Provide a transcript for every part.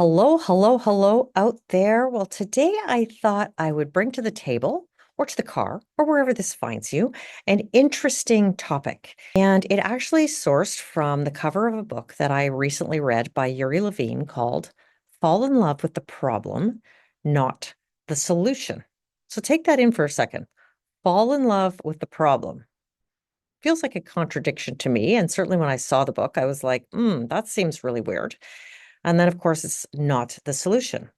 Hello, hello, hello out there. Well, today I thought I would bring to the table or to the car or wherever this finds you an interesting topic. And it actually sourced from the cover of a book that I recently read by Uri Levine called Fall in Love with the Problem, Not the Solution. So take that in for a second. Fall in love with the problem. Feels like a contradiction to me. And certainly when I saw the book, I was like, that seems really weird. And then, of course, it's not the solution.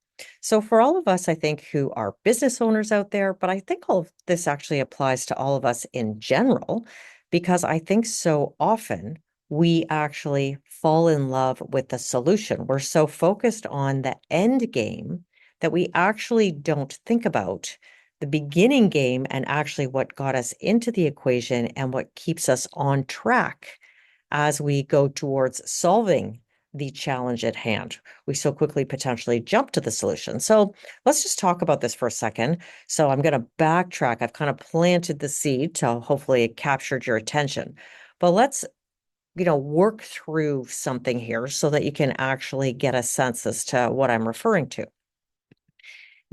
So, for all of us, I think, who are business owners out there, but I think all of this actually applies to all of us in general, because I think so often we actually fall in love with the solution. We're so focused on the end game that we actually don't think about the beginning game and actually what got us into the equation and what keeps us on track as we go towards solving the challenge at hand. We so quickly potentially jump to the solution. So let's just talk about this for a second. So I'm going to backtrack. I've kind of planted the seed, so hopefully it captured your attention. But let's, work through something here so that you can actually get a sense as to what I'm referring to.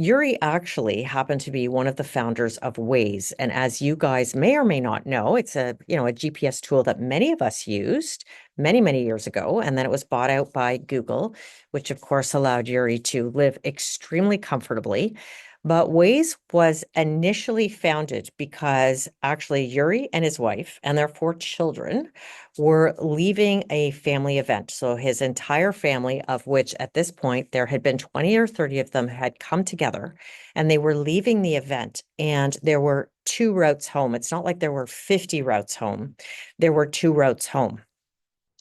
Uri actually happened to be one of the founders of Waze. And as you guys may or may not know, it's a GPS tool that many of us used many, many years ago. And then it was bought out by Google, which of course allowed Uri to live extremely comfortably. But Waze was initially founded because actually Uri and his wife and their four children were leaving a family event. So his entire family, of which at this point there had been 20 or 30 of them, had come together and they were leaving the event. And there were two routes home. It's not like there were 50 routes home, there were two routes home.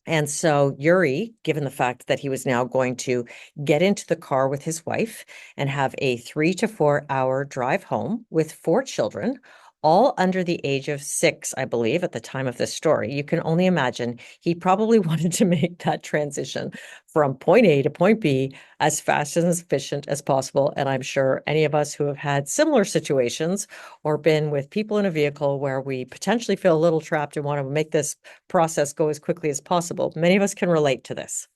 And so Uri, given the fact that he was now going to get into the car with his wife and have a 3 to 4 hour drive home with four children, all under the age of 6, I believe, at the time of this story, you can only imagine he probably wanted to make that transition from point A to point B as fast and as efficient as possible. And I'm sure any of us who have had similar situations or been with people in a vehicle where we potentially feel a little trapped and want to make this process go as quickly as possible. Many of us can relate to this.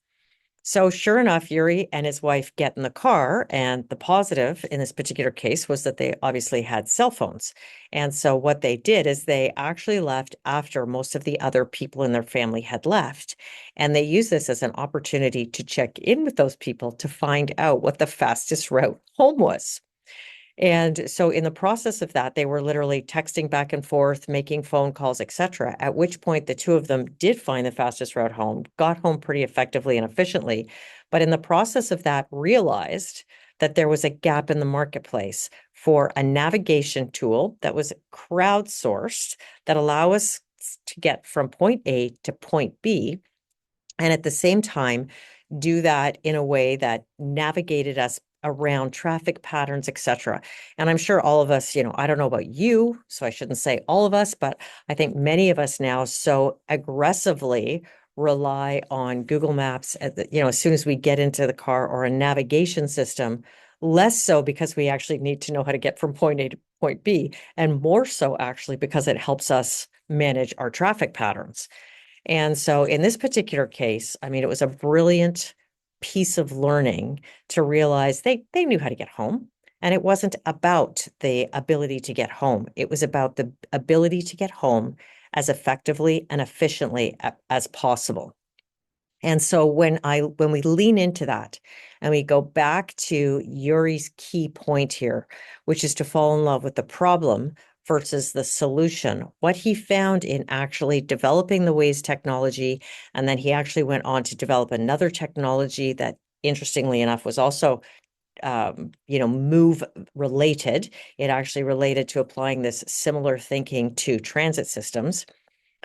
So sure enough, Uri and his wife get in the car, and the positive in this particular case was that they obviously had cell phones. And so what they did is they actually left after most of the other people in their family had left. And they used this as an opportunity to check in with those people to find out what the fastest route home was. And so in the process of that, they were literally texting back and forth, making phone calls, etc. At which point the two of them did find the fastest route home, got home pretty effectively and efficiently. But in the process of that, realized that there was a gap in the marketplace for a navigation tool that was crowdsourced that allow us to get from point A to point B. And at the same time, do that in a way that navigated us around traffic patterns, etc. And I'm sure all of us, I don't know about you, so I shouldn't say all of us, but I think many of us now so aggressively rely on Google Maps as soon as we get into the car or a navigation system, less so because we actually need to know how to get from point A to point B, and more so actually because it helps us manage our traffic patterns. And so in this particular case, I mean, it was a brilliant piece of learning to realize they knew how to get home. And it wasn't about the ability to get home. It was about the ability to get home as effectively and efficiently as possible. And so when we lean into that and we go back to Yuri's key point here, which is to fall in love with the problem versus the solution, what he found in actually developing the Waze technology, and then he actually went on to develop another technology that, interestingly enough, was also move related. It actually related to applying this similar thinking to transit systems.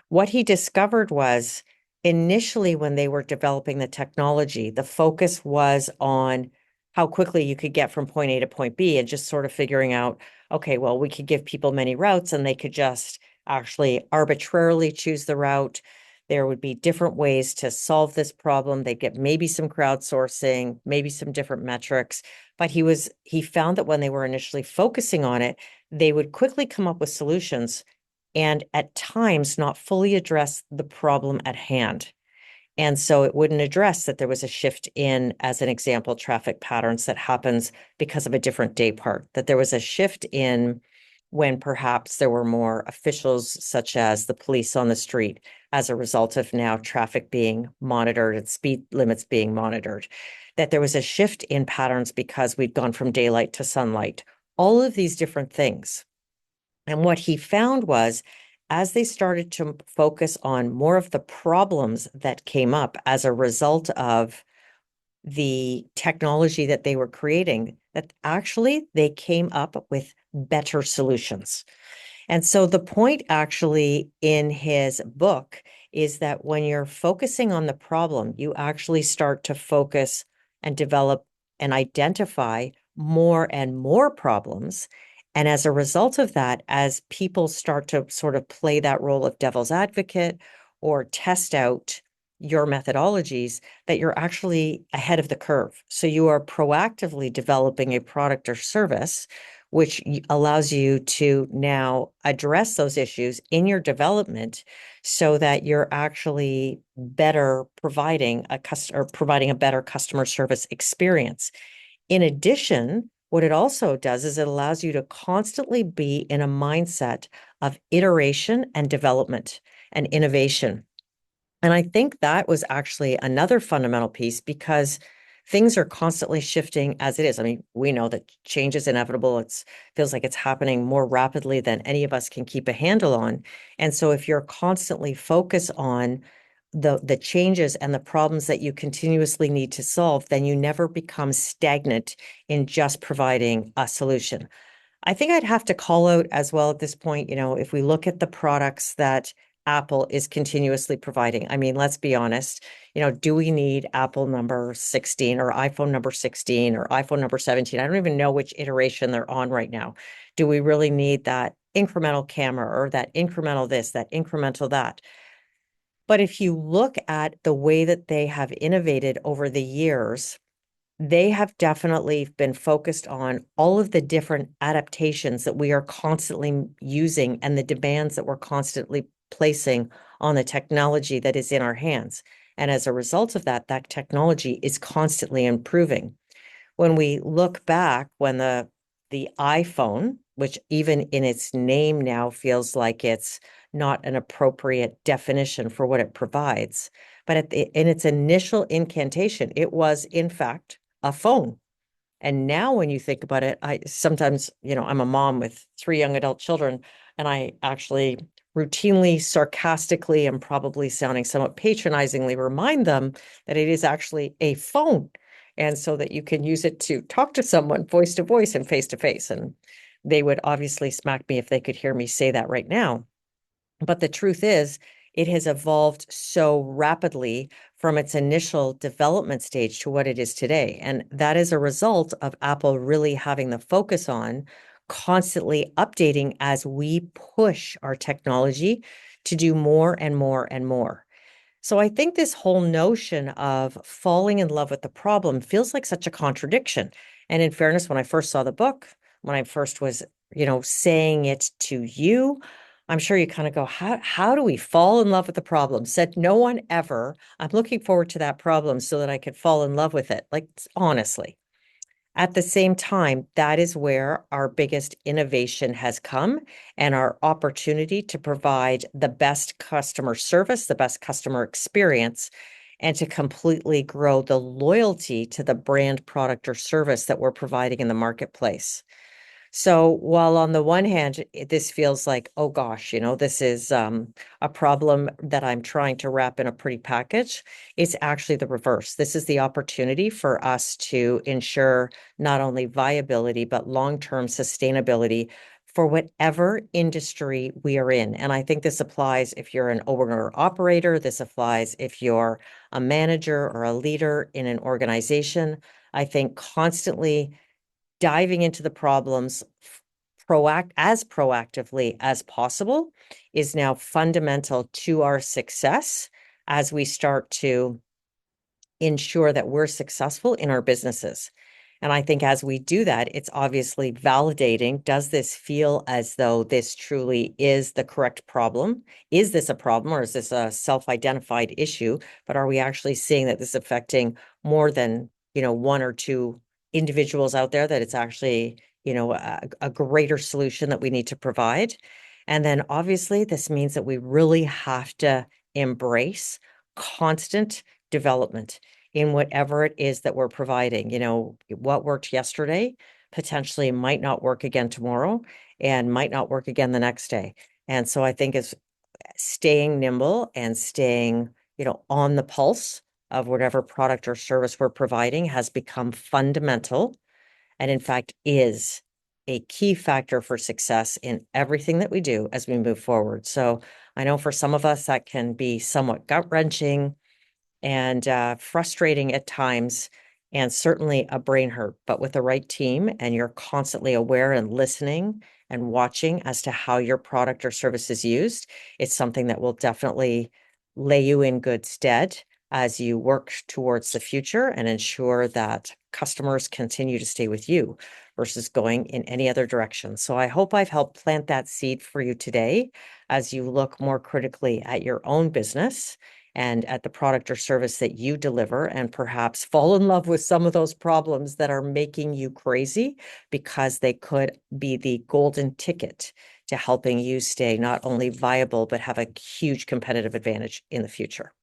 What he discovered was initially when they were developing the technology, the focus was on how quickly you could get from point A to point B and just sort of figuring out, okay, well, we could give people many routes and they could just actually arbitrarily choose the route. There would be different ways to solve this problem. They'd get maybe some crowdsourcing, maybe some different metrics. But he found that when they were initially focusing on it, they would quickly come up with solutions and at times not fully address the problem at hand. And so it wouldn't address that there was a shift in, as an example, traffic patterns that happens because of a different day part, that there was a shift in when perhaps there were more officials, such as the police on the street, as a result of now traffic being monitored and speed limits being monitored, that there was a shift in patterns because we'd gone from daylight to sunlight, all of these different things. And what he found was, as they started to focus on more of the problems that came up as a result of the technology that they were creating, that actually they came up with better solutions. And so the point actually in his book is that when you're focusing on the problem, you actually start to focus and develop and identify more and more problems. And as a result of that, as people start to sort of play that role of devil's advocate or test out your methodologies, that you're actually ahead of the curve. So you are proactively developing a product or service which allows you to now address those issues in your development so that you're actually better providing providing a better customer service experience. In addition, what it also does is it allows you to constantly be in a mindset of iteration and development and innovation. And I think that was actually another fundamental piece because things are constantly shifting as it is. I mean, we know that change is inevitable. It feels like it's happening more rapidly than any of us can keep a handle on. And so if you're constantly focused on the changes and the problems that you continuously need to solve, then you never become stagnant in just providing a solution. I think I'd have to call out as well at this point, if we look at the products that Apple is continuously providing. I mean, let's be honest, do we need Apple number 16 or iPhone number 16 or iPhone number 17? I don't even know which iteration they're on right now. Do we really need that incremental camera or that incremental this, that incremental that? But if you look at the way that they have innovated over the years, they have definitely been focused on all of the different adaptations that we are constantly using and the demands that we're constantly placing on the technology that is in our hands. And as a result of that, that technology is constantly improving. When we look back, when the iPhone, which even in its name now feels like it's not an appropriate definition for what it provides, but in its initial incantation, it was in fact a phone. And now when you think about it, I sometimes, I'm a mom with 3 young adult children, and I actually routinely, sarcastically, and probably sounding somewhat patronizingly remind them that it is actually a phone. And so that you can use it to talk to someone voice to voice and face to face. And they would obviously smack me if they could hear me say that right now. But the truth is, it has evolved so rapidly from its initial development stage to what it is today. And that is a result of Apple really having the focus on constantly updating as we push our technology to do more and more and more. So I think this whole notion of falling in love with the problem feels like such a contradiction. And in fairness, when I first saw the book, when I first was, saying it to you, I'm sure you kind of go, how do we fall in love with the problem? Said no one ever. I'm looking forward to that problem so that I could fall in love with it. Like, honestly. At the same time, that is where our biggest innovation has come and our opportunity to provide the best customer service, the best customer experience, and to completely grow the loyalty to the brand, product, or service that we're providing in the marketplace. So while on the one hand, this feels like, oh gosh, this is a problem that I'm trying to wrap in a pretty package, it's actually the reverse. This is the opportunity for us to ensure not only viability, but long-term sustainability for whatever industry we are in. And I think this applies if you're an owner operator, this applies if you're a manager or a leader in an organization. I think constantly diving into the problems as proactively as possible is now fundamental to our success as we start to ensure that we're successful in our businesses. And I think as we do that, it's obviously validating. Does this feel as though this truly is the correct problem? Is this a problem, or is this a self-identified issue? But are we actually seeing that this is affecting more than, one or two individuals out there, that it's actually, a greater solution that we need to provide? And then obviously this means that we really have to embrace constant development in whatever it is that we're providing. What worked yesterday potentially might not work again tomorrow and might not work again the next day. And so I think it's staying nimble and staying, on the pulse of whatever product or service we're providing has become fundamental, and in fact is a key factor for success in everything that we do as we move forward. So I know for some of us that can be somewhat gut-wrenching and frustrating at times, and certainly a brain hurt. But with the right team, and you're constantly aware and listening and watching as to how your product or service is used, it's something that will definitely lay you in good stead as you work towards the future and ensure that customers continue to stay with you versus going in any other direction. So I hope I've helped plant that seed for you today as you look more critically at your own business and at the product or service that you deliver, and perhaps fall in love with some of those problems that are making you crazy, because they could be the golden ticket to helping you stay not only viable, but have a huge competitive advantage in the future.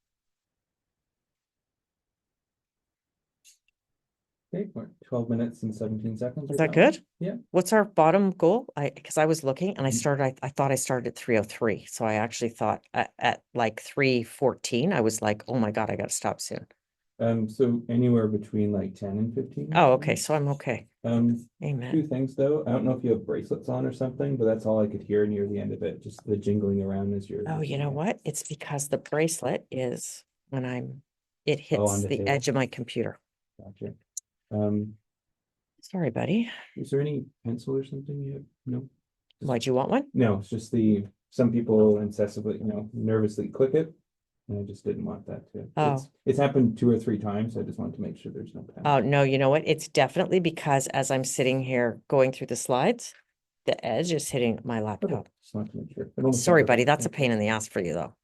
Okay, what, 12 minutes and 17 seconds. Is that good? Yeah. What's our bottom goal? Because I was looking and I thought I started at 3:03. So I actually thought at like 3:14, I was like, oh my God, I got to stop soon. So anywhere between like 10 and 15. Oh, okay. So I'm okay. Two Amen. things though. I don't know if you have bracelets on or something, but that's all I could hear near the end of it. Just the jingling around as you're. Oh, you know what? It's because the bracelet is when it Oh, hits on the the table. edge of my computer. Gotcha. Sorry, buddy. Is there any pencil or something you have? No. Why'd you want one? No, it's just some people incessantly, nervously click it. And I just didn't want that to. Oh. It's happened 2 or 3 times. So I just wanted to make sure there's no pen. Oh, no, you know what? It's definitely because as I'm sitting here going through the slides, the edge is hitting my Okay, laptop. just wanted to make sure. Sorry, buddy. That's a pain in the ass for you, though.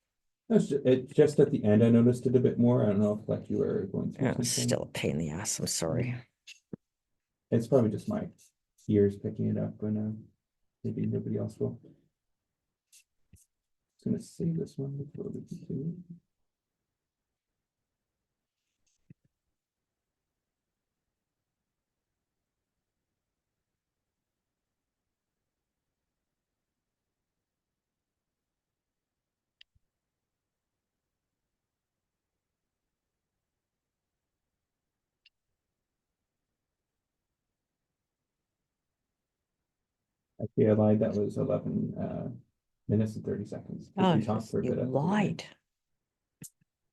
Just at the end, I noticed it a bit more. I don't know if like you were going through Yeah, it's something. still a pain in the ass. I'm sorry. It's probably just my ears picking it up, and maybe nobody else will. I'm gonna save this one before we continue. Actually, I lied. That was 11 minutes and 30 seconds. Oh, We talked for a you bit. lied.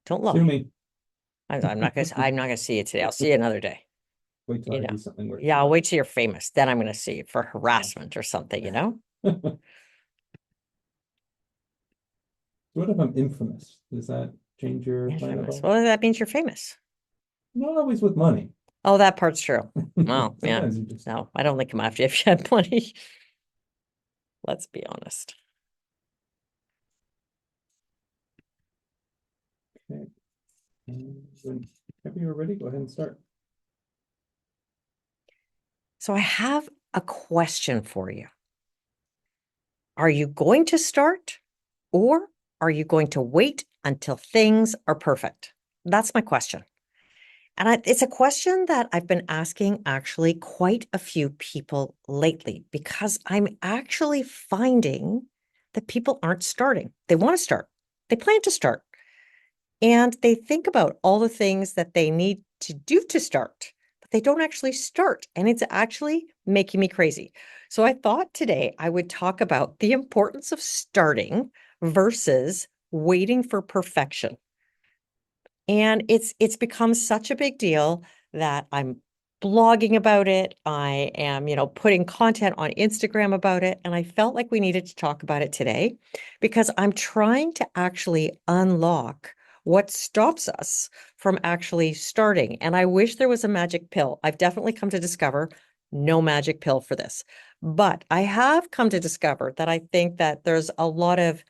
Don't lie. Sue me. I'm not gonna see you today. I'll see you another day. Wait till I do something worse. Yeah, I'll wait till you're famous. Then I'm gonna see you for harassment or something, What if I'm infamous? Does that change your plan at Infamous. all? Well, that means you're famous. Not always with money. Oh, that part's true. Well, yeah. Sometimes you just. No, I'd only come after you if you had money. Let's be honest. Okay. Whenever you're ready, go ahead and start. So I have a question for you. Are you going to start, or are you going to wait until things are perfect? That's my question. And it's a question that I've been asking actually quite a few people lately, because I'm actually finding that people aren't starting. They want to start. They plan to start. And they think about all the things that they need to do to start, but they don't actually start. And it's actually making me crazy. So I thought today I would talk about the importance of starting versus waiting for perfection. And it's become such a big deal that I'm blogging about it. I am, putting content on Instagram about it. And I felt like we needed to talk about it today because I'm trying to actually unlock What stops us from actually starting? And I wish there was a magic pill. I've definitely come to discover no magic pill for this. But I have come to discover that I think that there's a lot of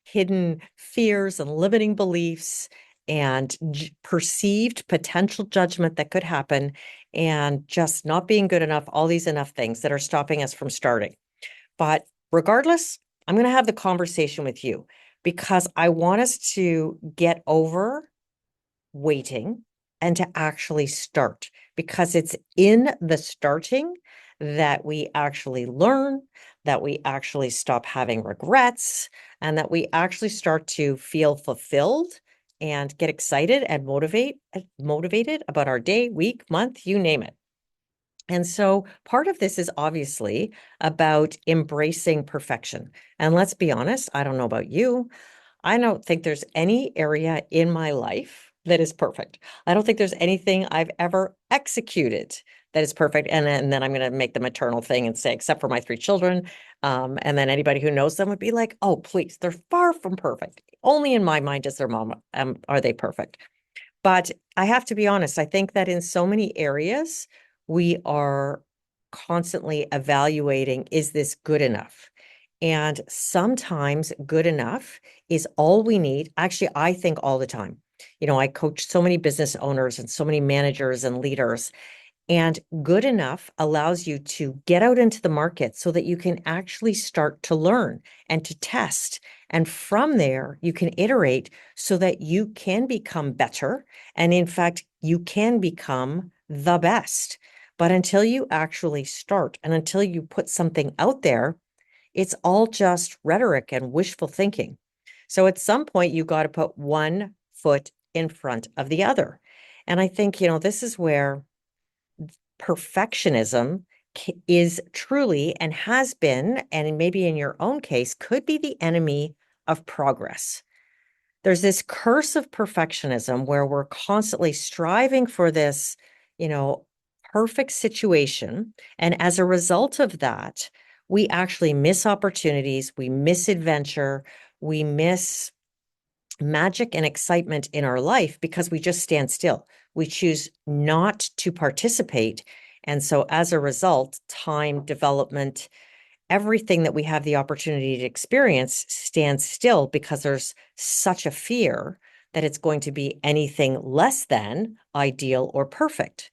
hidden fears and limiting beliefs and perceived potential judgment that could happen, and just not being good enough, all these enough things that are stopping us from starting. But regardless, I'm going to have the conversation with you because I want us to get over waiting and to actually start, because it's in the starting that we actually learn, that we actually stop having regrets, and that we actually start to feel fulfilled and get excited and motivated about our day, week, month, you name it. And so part of this is obviously about embracing perfection. And let's be honest, I don't know about you, I don't think there's any area in my life that is perfect. I don't think there's anything I've ever executed that is perfect. And then I'm going to make the maternal thing and say, except for my three children. And then anybody who knows them would be like, oh, please, they're far from perfect. Only in my mind is their mom, are they perfect? But I have to be honest, I think that in so many areas, we are constantly evaluating, is this good enough? And sometimes good enough is all we need. Actually, I think all the time. I coach so many business owners and so many managers and leaders, and good enough allows you to get out into the market so that you can actually start to learn and to test. And from there, you can iterate so that you can become better. And in fact, you can become the best. But until you actually start and until you put something out there, it's all just rhetoric and wishful thinking. So at some point, you got to put one foot in front of the other. And I think, this is where perfectionism is truly and has been, and maybe in your own case, could be the enemy of progress. There's this curse of perfectionism where we're constantly striving for this, perfect situation. And as a result of that, we actually miss opportunities, we miss adventure, we miss magic and excitement in our life because we just stand still. We choose not to participate. And so as a result, time, development, everything that we have the opportunity to experience stands still because there's such a fear that it's going to be anything less than ideal or perfect.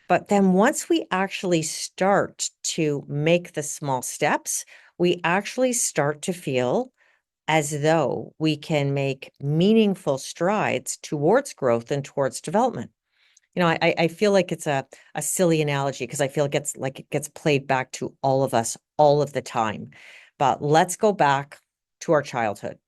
But then once we actually start to make the small steps, we actually start to feel as though we can make meaningful strides towards growth and towards development. I feel like it's a silly analogy because I feel it gets played back to all of us all of the time. But let's go back to our childhood.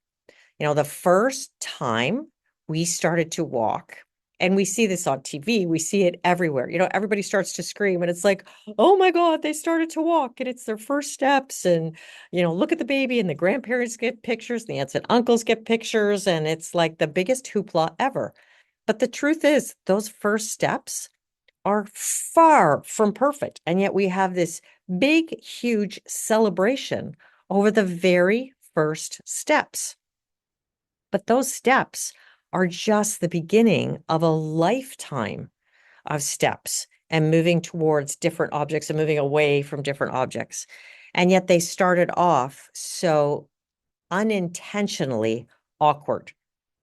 The first time we started to walk, and we see this on TV, we see it everywhere. Everybody starts to scream, and it's like, oh my God, they started to walk, and it's their first steps. And, look at the baby, and the grandparents get pictures, the aunts and uncles get pictures, and it's like the biggest hoopla ever. But the truth is, those first steps are far from perfect. And yet we have this big, huge celebration over the very first steps. But those steps are just the beginning of a lifetime of steps and moving towards different objects and moving away from different objects. And yet they started off so unintentionally awkward.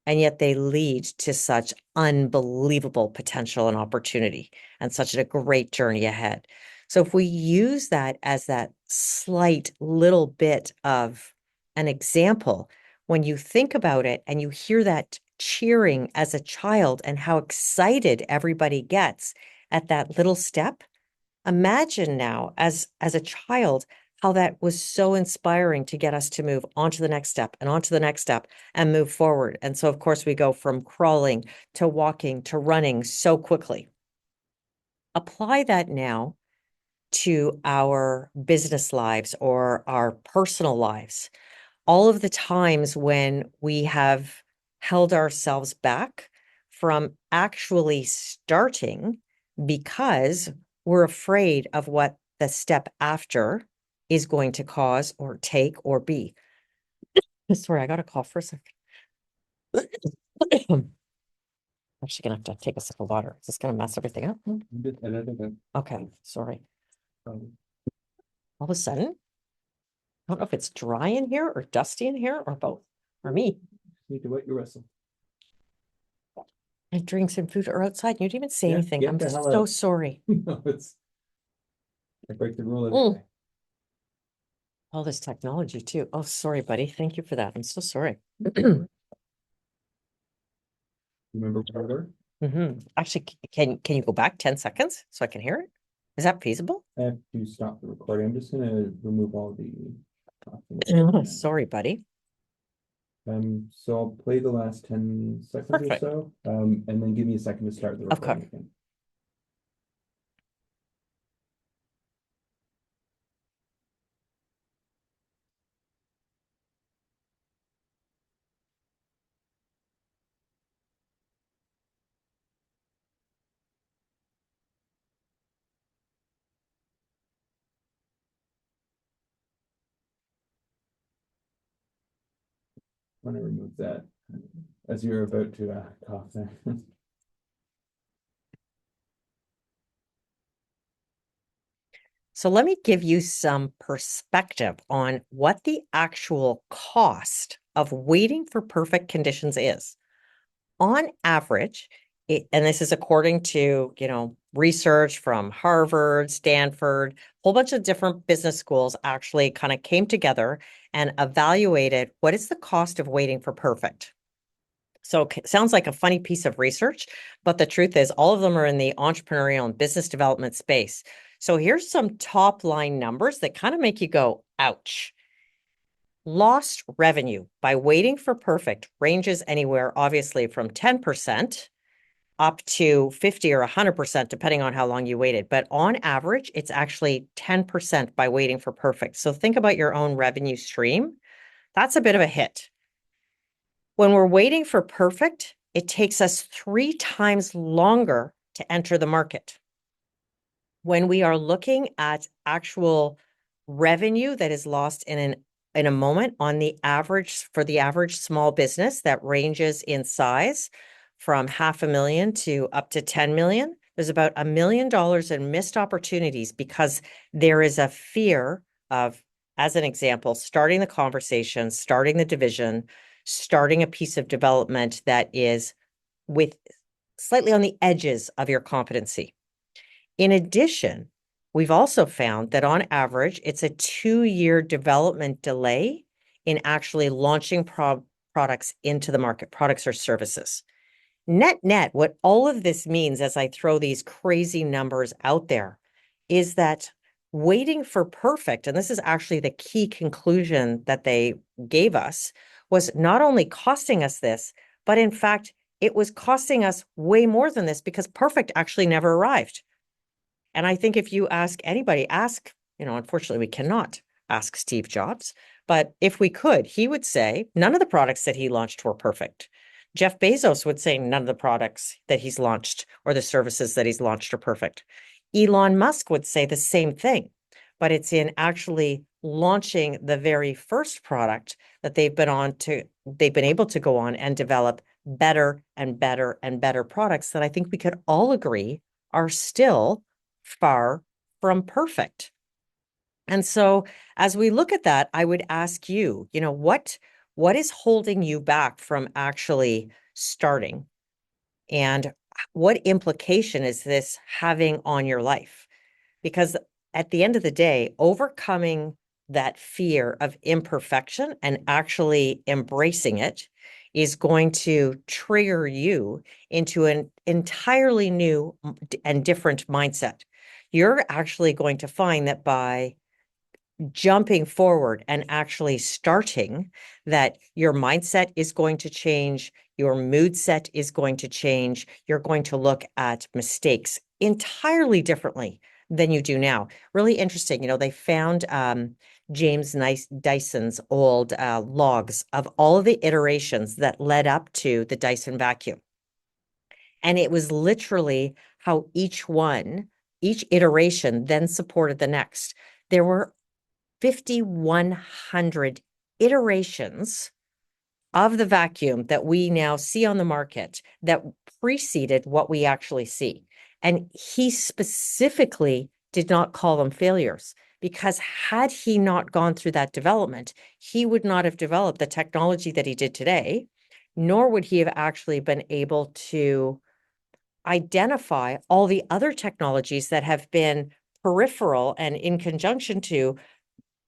And yet they lead to such unbelievable potential and opportunity and such a great journey ahead. So if we use that as that slight little bit of an example, when you think about it and you hear that cheering as a child and how excited everybody gets at that little step, imagine now as a child how that was so inspiring to get us to move on to the next step and on to the next step and move forward. And so, of course, we go from crawling to walking to running so quickly. Apply that now to our business lives or our personal lives. All of the times when we have held ourselves back from actually starting because we're afraid of what the step after is going to cause or take or be. Sorry, I got a cough for a second. Actually gonna have to take a sip of water. Is this gonna mess everything up? You just edited it. Okay, sorry. Probably. All of a sudden, I don't know if it's dry in here or dusty in here or both, or me. Need to wet your whistle. And drinks and food are outside. You didn't even say Yeah, anything. get I'm the hell so out. sorry. No, I break the rule every Mm. day. All this technology too. Oh, sorry, buddy. Thank you for that. I'm so sorry. Remember where we were? Actually, can you go back 10 seconds so I can hear it? Is that feasible? I have to stop the recording. I'm just gonna remove all the Sorry, buddy. So I'll play the last 10 seconds Perfect. or so, and then give me a second to start the Of recording course. again. I want to remove that as you're about to cough there. So let me give you some perspective on what the actual cost of waiting for perfect conditions is. On average, and this is according to, research from Harvard, Stanford, a whole bunch of different business schools actually kind of came together and evaluated what is the cost of waiting for perfect. So it sounds like a funny piece of research, but the truth is all of them are in the entrepreneurial and business development space. So here's some top line numbers that kind of make you go, ouch. Lost revenue by waiting for perfect ranges anywhere, obviously, from 10% up to 50 or 100%, depending on how long you waited. But on average, it's actually 10% by waiting for perfect. So think about your own revenue stream. That's a bit of a hit. When we're waiting for perfect, it takes us 3 times longer to enter the market. When we are looking at actual revenue that is lost in a moment on the average, for the average small business that ranges in size from $500,000 to up to 10 million, there's about $1 million in missed opportunities because there is a fear of, as an example, starting the conversation, starting the division, starting a piece of development that is with slightly on the edges of your competency. In addition, we've also found that on average, it's a 2-year development delay in actually launching products into the market, products or services. Net, what all of this means as I throw these crazy numbers out there is that waiting for perfect, and this is actually the key conclusion that they gave us, was not only costing us this, but in fact, it was costing us way more than this because perfect actually never arrived. And I think if you ask anybody, unfortunately, we cannot ask Steve Jobs, but if we could, he would say none of the products that he launched were perfect. Jeff Bezos would say none of the products that he's launched or the services that he's launched are perfect. Elon Musk would say the same thing, but it's in actually launching the very first product that they've been able to go on and develop better and better and better products that I think we could all agree are still far from perfect. And so as we look at that, I would ask you, what is holding you back from actually starting? And what implication is this having on your life? Because at the end of the day, overcoming that fear of imperfection and actually embracing it is going to trigger you into an entirely new and different mindset. You're actually going to find that by jumping forward and actually starting, that your mindset is going to change, your mood set is going to change, you're going to look at mistakes entirely differently than you do now. Really interesting. They found James Dyson's old logs of all of the iterations that led up to the Dyson vacuum. And it was literally how each iteration then supported the next. There were 5,100 iterations of the vacuum that we now see on the market that preceded what we actually see. And he specifically did not call them failures, because had he not gone through that development, he would not have developed the technology that he did today, nor would he have actually been able to identify all the other technologies that have been peripheral and in conjunction to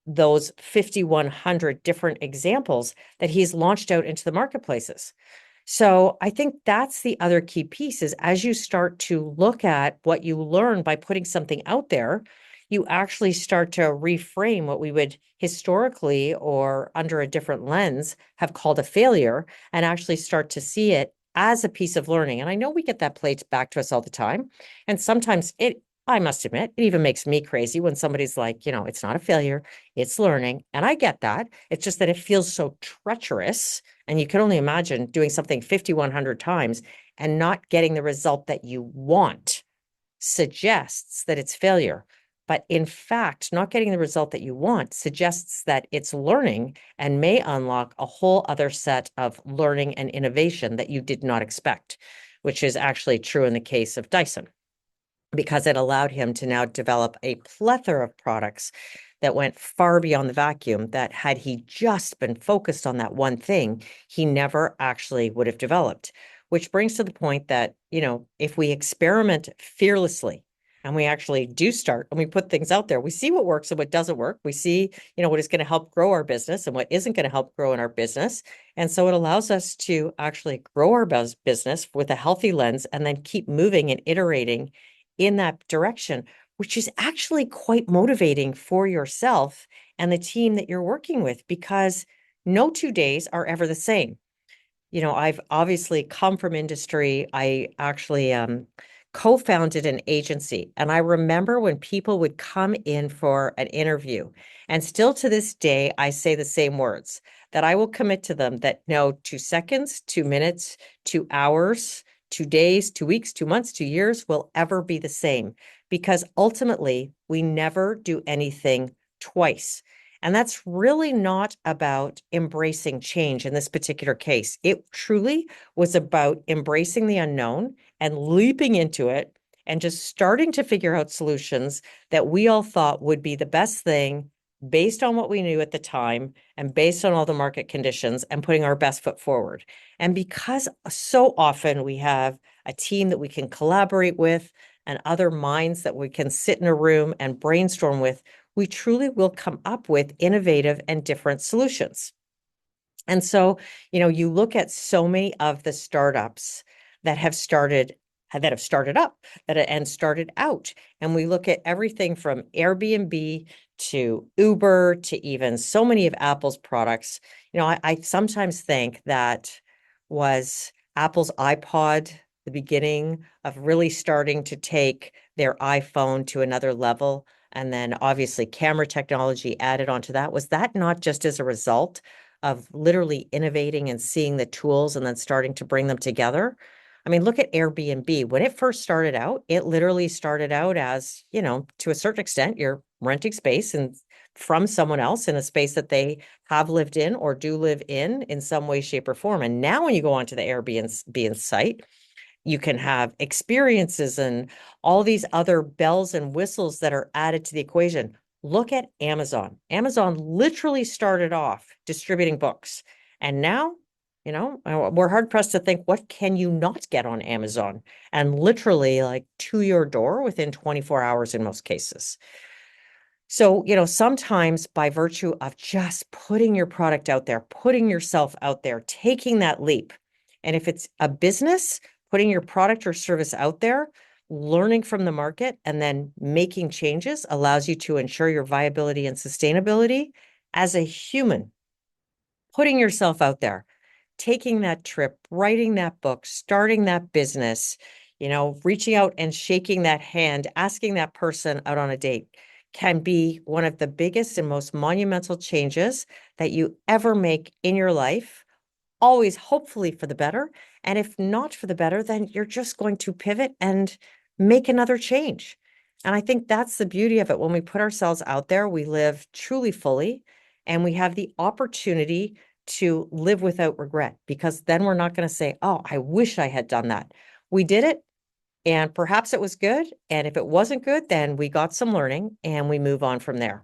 those 5,100 different examples that he's launched out into the marketplaces. So I think that's the other key piece, is as you start to look at what you learn by putting something out there, you actually start to reframe what we would historically, or under a different lens, have called a failure, and actually start to see it as a piece of learning. And I know we get that played back to us all the time. And sometimes I must admit, it even makes me crazy when somebody's like, it's not a failure, it's learning. And I get that. It's just that it feels so treacherous. And you can only imagine doing something 5,100 times and not getting the result that you want suggests that it's failure. But in fact, not getting the result that you want suggests that it's learning and may unlock a whole other set of learning and innovation that you did not expect, which is actually true in the case of Dyson, because it allowed him to now develop a plethora of products that went far beyond the vacuum, that had he just been focused on that one thing, he never actually would have developed. Which brings to the point that, if we experiment fearlessly and we actually do start and we put things out there, we see what works and what doesn't work. We see, what is going to help grow our business and what isn't going to help grow in our business. And so it allows us to actually grow our business with a healthy lens, and then keep moving and iterating in that direction, which is actually quite motivating for yourself and the team that you're working with, because no 2 days are ever the same. I've obviously come from industry. I actually co-founded an agency, and I remember when people would come in for an interview, and still to this day, I say the same words, that I will commit to them that no 2 seconds, 2 minutes, 2 hours, 2 days, 2 weeks, 2 months, 2 years will ever be the same, because ultimately we never do anything twice. And that's really not about embracing change in this particular case. It truly was about embracing the unknown and leaping into it, and just starting to figure out solutions that we all thought would be the best thing based on what we knew at the time and based on all the market conditions, and putting our best foot forward. And because so often we have a team that we can collaborate with and other minds that we can sit in a room and brainstorm with, we truly will come up with innovative and different solutions. And so, you look at so many of the startups that have started up and started out. And we look at everything from Airbnb to Uber to even so many of Apple's products. I sometimes think that was Apple's iPod the beginning of really starting to take their iPhone to another level. And then obviously camera technology added onto that. Was that not just as a result of literally innovating and seeing the tools and then starting to bring them together? I mean, look at Airbnb. When it first started out, it literally started out as, to a certain extent, you're renting space and from someone else in a space that they have lived in or do live in some way, shape, or form. And now when you go onto the Airbnb site, you can have experiences and all these other bells and whistles that are added to the equation. Look at Amazon. Amazon literally started off distributing books. And now, we're hard pressed to think, what can you not get on Amazon? And literally like to your door within 24 hours in most cases. So, sometimes by virtue of just putting your product out there, putting yourself out there, taking that leap, and if it's a business, putting your product or service out there, learning from the market, and then making changes allows you to ensure your viability and sustainability. As a human, putting yourself out there, taking that trip, writing that book, starting that business, reaching out and shaking that hand, asking that person out on a date, can be one of the biggest and most monumental changes that you ever make in your life. Always hopefully for the better. And if not for the better, then you're just going to pivot and make another change. And I think that's the beauty of it. When we put ourselves out there, we live truly fully, and we have the opportunity to live without regret, because then we're not going to say, oh, I wish I had done that. We did it, and perhaps it was good. And if it wasn't good, then we got some learning and we move on from there.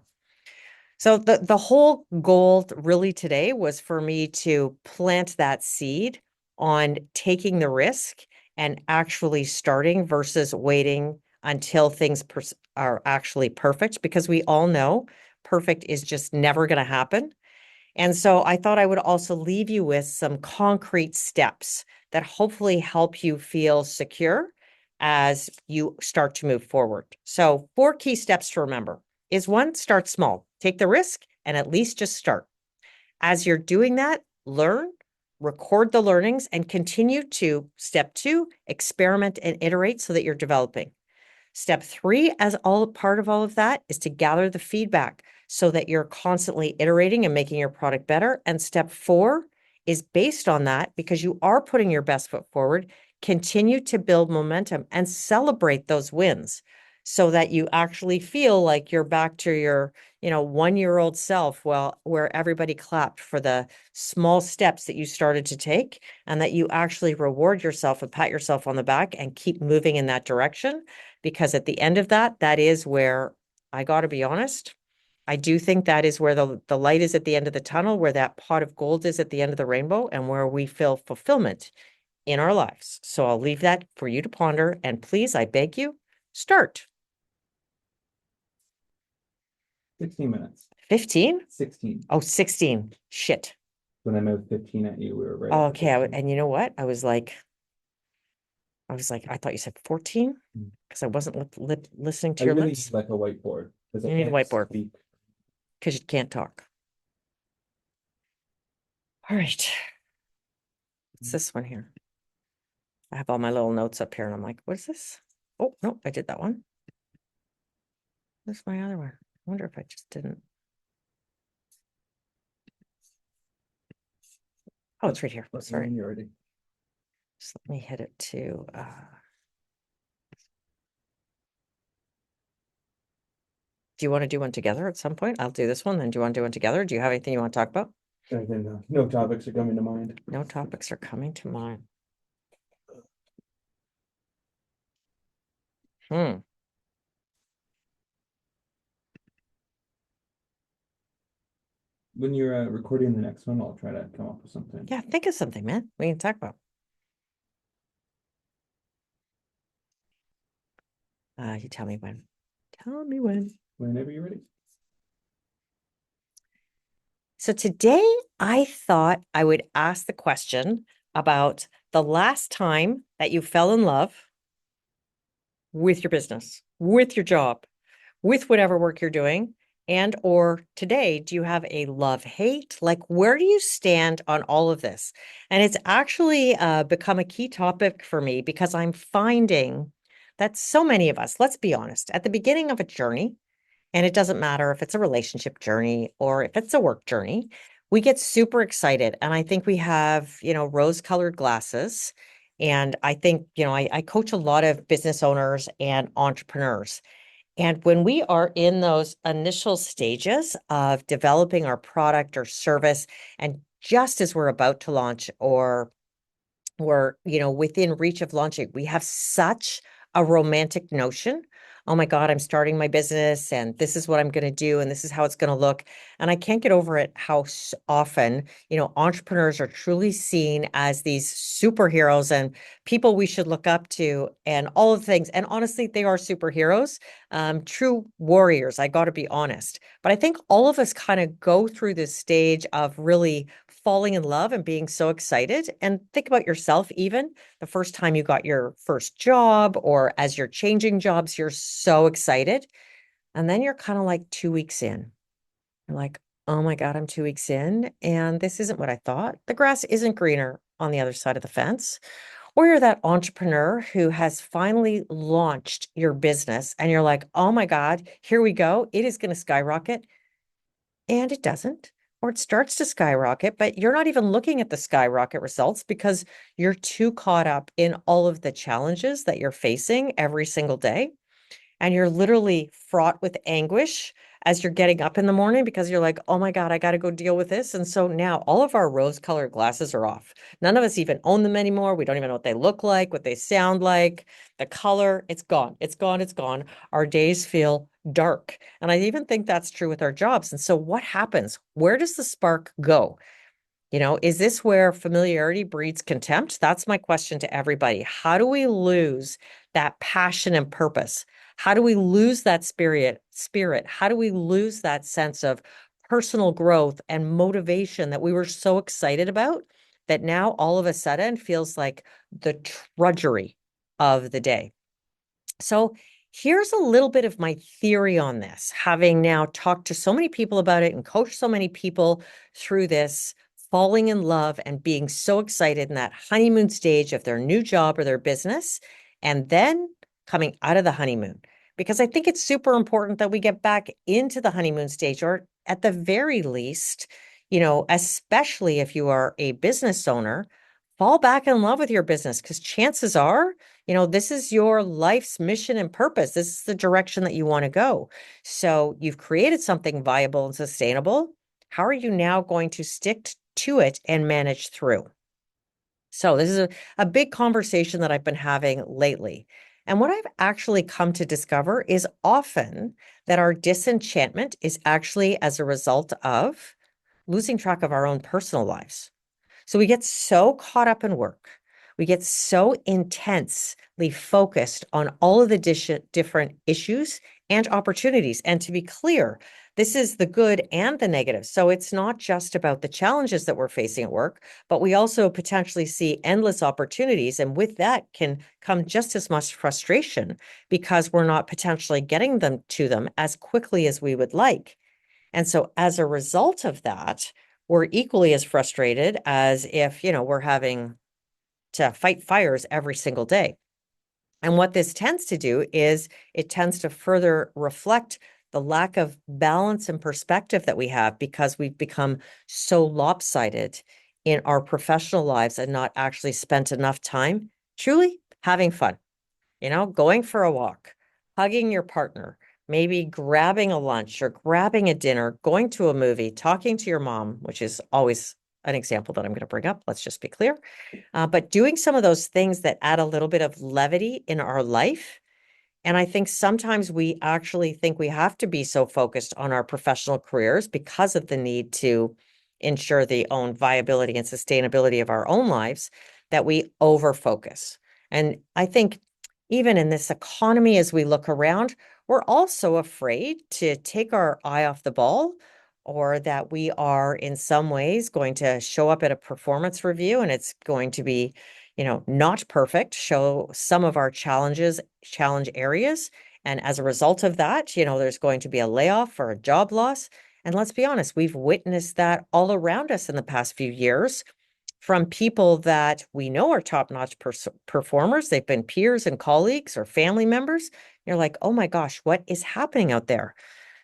So the whole goal really today was for me to plant that seed on taking the risk and actually starting versus waiting until things are actually perfect, because we all know perfect is just never going to happen. And so I thought I would also leave you with some concrete steps that hopefully help you feel secure as you start to move forward. So 4 key steps to remember is: 1, start small, take the risk, and at least just start. As you're doing that, learn, record the learnings, and continue to, step 2, experiment and iterate so that you're developing. Step 3, as all part of all of that, is to gather the feedback so that you're constantly iterating and making your product better. And step 4 is based on that, because you are putting your best foot forward. Continue to build momentum and celebrate those wins so that you actually feel like you're back to your, 1-year-old self, where everybody clapped for the small steps that you started to take, and that you actually reward yourself and pat yourself on the back and keep moving in that direction. Because at the end of that, that is where, I got to be honest, I do think that is where the light is at the end of the tunnel, where that pot of gold is at the end of the rainbow, and where we feel fulfillment in our lives. So I'll leave that for you to ponder. And please, I beg you, start. 16 minutes. 15? 16. Oh, 16. Shit. When I moved 15 at you, we were right. Oh, at okay. 15. And you know what? I was like, I thought you said 14 because I wasn't listening to I your really lips. need like a whiteboard because I You need a can't whiteboard. speak. Because you can't talk. All right. What's this one here? I have all my little notes up here, and I'm like, what is this? Oh, no, I did that one. Where's my other one? I wonder if I just didn't. Oh, it's right here. Sorry. You're ready. Just let me hit it to. Do you want to do one together at some point? I'll do this one. Then do you want to do one together? Do you have anything you want to talk about? No topics are coming to mind. No topics are coming to mind. Hmm. When you're recording the next one, I'll try to come up with something. Yeah, think of something, man. We can talk about. You tell me when. Tell me when. Whenever you're ready. So today I thought I would ask the question about the last time that you fell in love with your business, with your job, with whatever work you're doing, and or today, do you have a love-hate? Like, where do you stand on all of this? And it's actually become a key topic for me, because I'm finding that so many of us, let's be honest, at the beginning of a journey, and it doesn't matter if it's a relationship journey or if it's a work journey, we get super excited. And I think we have, rose-colored glasses. And I think, I coach a lot of business owners and entrepreneurs. And when we are in those initial stages of developing our product or service, and just as we're about to launch, or we're, within reach of launching, we have such a romantic notion. Oh my God, I'm starting my business, and this is what I'm going to do, and this is how it's going to look. And I can't get over it how often, entrepreneurs are truly seen as these superheroes and people we should look up to, and all of the things. And honestly, they are superheroes, true warriors. I got to be honest. But I think all of us kind of go through this stage of really falling in love and being so excited. And think about yourself, even the first time you got your first job, or as you're changing jobs, you're so excited. And then you're kind of like 2 weeks in. You're like, oh my God, I'm 2 weeks in, and this isn't what I thought. The grass isn't greener on the other side of the fence. Or you're that entrepreneur who has finally launched your business, and you're like, oh my God, here we go. It is going to skyrocket. And it doesn't, or it starts to skyrocket, but you're not even looking at the skyrocket results because you're too caught up in all of the challenges that you're facing every single day. And you're literally fraught with anguish as you're getting up in the morning because you're like, oh my God, I got to go deal with this. And so now all of our rose-colored glasses are off. None of us even own them anymore. We don't even know what they look like, what they sound like, the color. It's gone. It's gone. It's gone. Our days feel dark. And I even think that's true with our jobs. And so what happens? Where does the spark go? Is this where familiarity breeds contempt? That's my question to everybody. How do we lose that passion and purpose? How do we lose that spirit? How do we lose that sense of personal growth and motivation that we were so excited about that now all of a sudden feels like the drudgery of the day? So here's a little bit of my theory on this, having now talked to so many people about it and coached so many people through this falling in love and being so excited in that honeymoon stage of their new job or their business, and then coming out of the honeymoon. Because I think it's super important that we get back into the honeymoon stage, or at the very least, especially if you are a business owner, fall back in love with your business because chances are this is your life's mission and purpose. This is the direction that you want to go. So you've created something viable and sustainable. How are you now going to stick to it and manage through? So this is a big conversation that I've been having lately. And what I've actually come to discover is often that our disenchantment is actually as a result of losing track of our own personal lives. So we get so caught up in work. We get so intensely focused on all of the different issues and opportunities. And to be clear, this is the good and the negative. So it's not just about the challenges that we're facing at work, but we also potentially see endless opportunities. And with that can come just as much frustration because we're not potentially getting them to them as quickly as we would like. And so as a result of that, we're equally as frustrated as if, we're having to fight fires every single day. And what this tends to do is it tends to further reflect the lack of balance and perspective that we have because we've become so lopsided in our professional lives and not actually spent enough time truly having fun, going for a walk, hugging your partner, maybe grabbing a lunch or grabbing a dinner, going to a movie, talking to your mom, which is always an example that I'm going to bring up. Let's just be clear. But doing some of those things that add a little bit of levity in our life. And I think sometimes we actually think we have to be so focused on our professional careers because of the need to ensure the own viability and sustainability of our own lives that we over focus. And I think even in this economy, as we look around, we're also afraid to take our eye off the ball, or that we are in some ways going to show up at a performance review and it's going to be, not perfect, show some of our challenge areas. And as a result of that, there's going to be a layoff or a job loss. And let's be honest, we've witnessed that all around us in the past few years from people that we know are top-notch performers. They've been peers and colleagues or family members. You're like, oh my gosh, what is happening out there?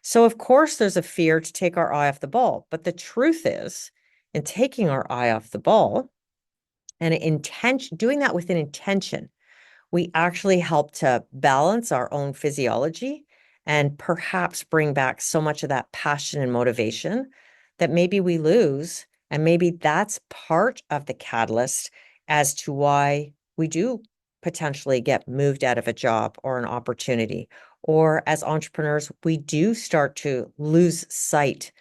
So of course there's a fear to take our eye off the ball. But the truth is, in taking our eye off the ball and doing that with an intention, we actually help to balance our own physiology and perhaps bring back so much of that passion and motivation that maybe we lose. And maybe that's part of the catalyst as to why we do potentially get moved out of a job or an opportunity. Or as entrepreneurs, we do start to lose sight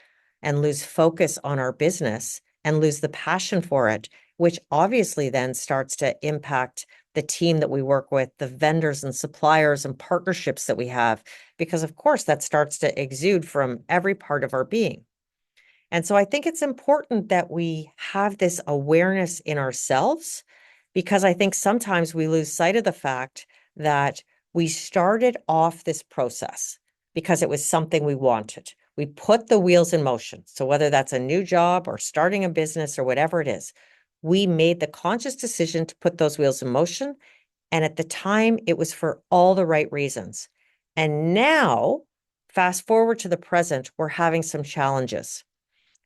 and lose focus on our business and lose the passion for it, which obviously then starts to impact the team that we work with, the vendors and suppliers and partnerships that we have, because of course that starts to exude from every part of our being. And so I think it's important that we have this awareness in ourselves, because I think sometimes we lose sight of the fact that we started off this process because it was something we wanted. We put the wheels in motion. So whether that's a new job or starting a business or whatever it is, we made the conscious decision to put those wheels in motion. And at the time, it was for all the right reasons. And now, fast forward to the present, we're having some challenges.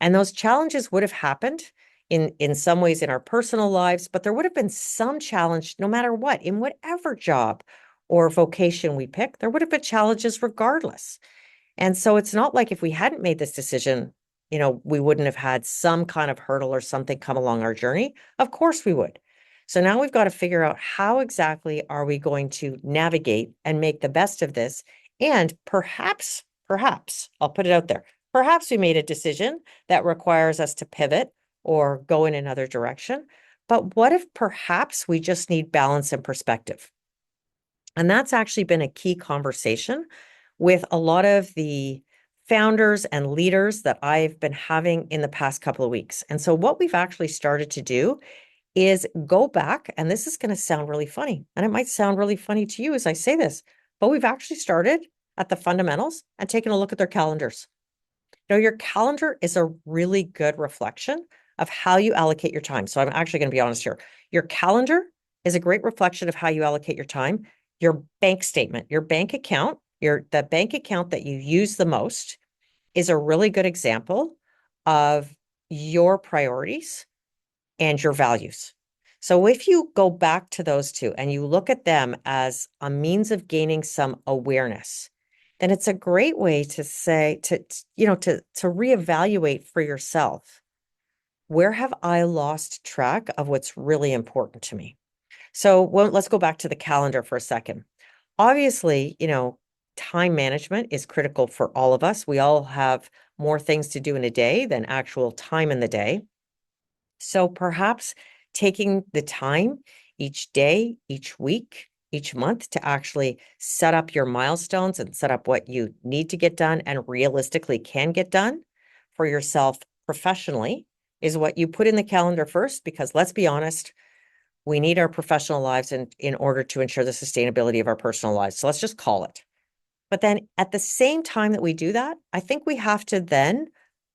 And those challenges would have happened in some ways in our personal lives, but there would have been some challenge no matter what, in whatever job or vocation we pick, there would have been challenges regardless. And so it's not like if we hadn't made this decision, we wouldn't have had some kind of hurdle or something come along our journey. Of course we would. So now we've got to figure out how exactly are we going to navigate and make the best of this. And perhaps, I'll put it out there, perhaps we made a decision that requires us to pivot or go in another direction. But what if perhaps we just need balance and perspective? And that's actually been a key conversation with a lot of the founders and leaders that I've been having in the past couple of weeks. And so what we've actually started to do is go back, and this is going to sound really funny, and it might sound really funny to you as I say this, but we've actually started at the fundamentals and taken a look at their calendars. Your calendar is a really good reflection of how you allocate your time. So I'm actually going to be honest here. Your calendar is a great reflection of how you allocate your time. Your bank statement, your bank account, the bank account that you use the most is a really good example of your priorities and your values. So if you go back to those two and you look at them as a means of gaining some awareness, then it's a great way to say, to reevaluate for yourself, where have I lost track of what's really important to me? So let's go back to the calendar for a second. Obviously, time management is critical for all of us. We all have more things to do in a day than actual time in the day. So perhaps taking the time each day, each week, each month to actually set up your milestones and set up what you need to get done and realistically can get done for yourself professionally is what you put in the calendar first, because let's be honest, we need our professional lives in order to ensure the sustainability of our personal lives. So let's just call it. But then at the same time that we do that, I think we have to then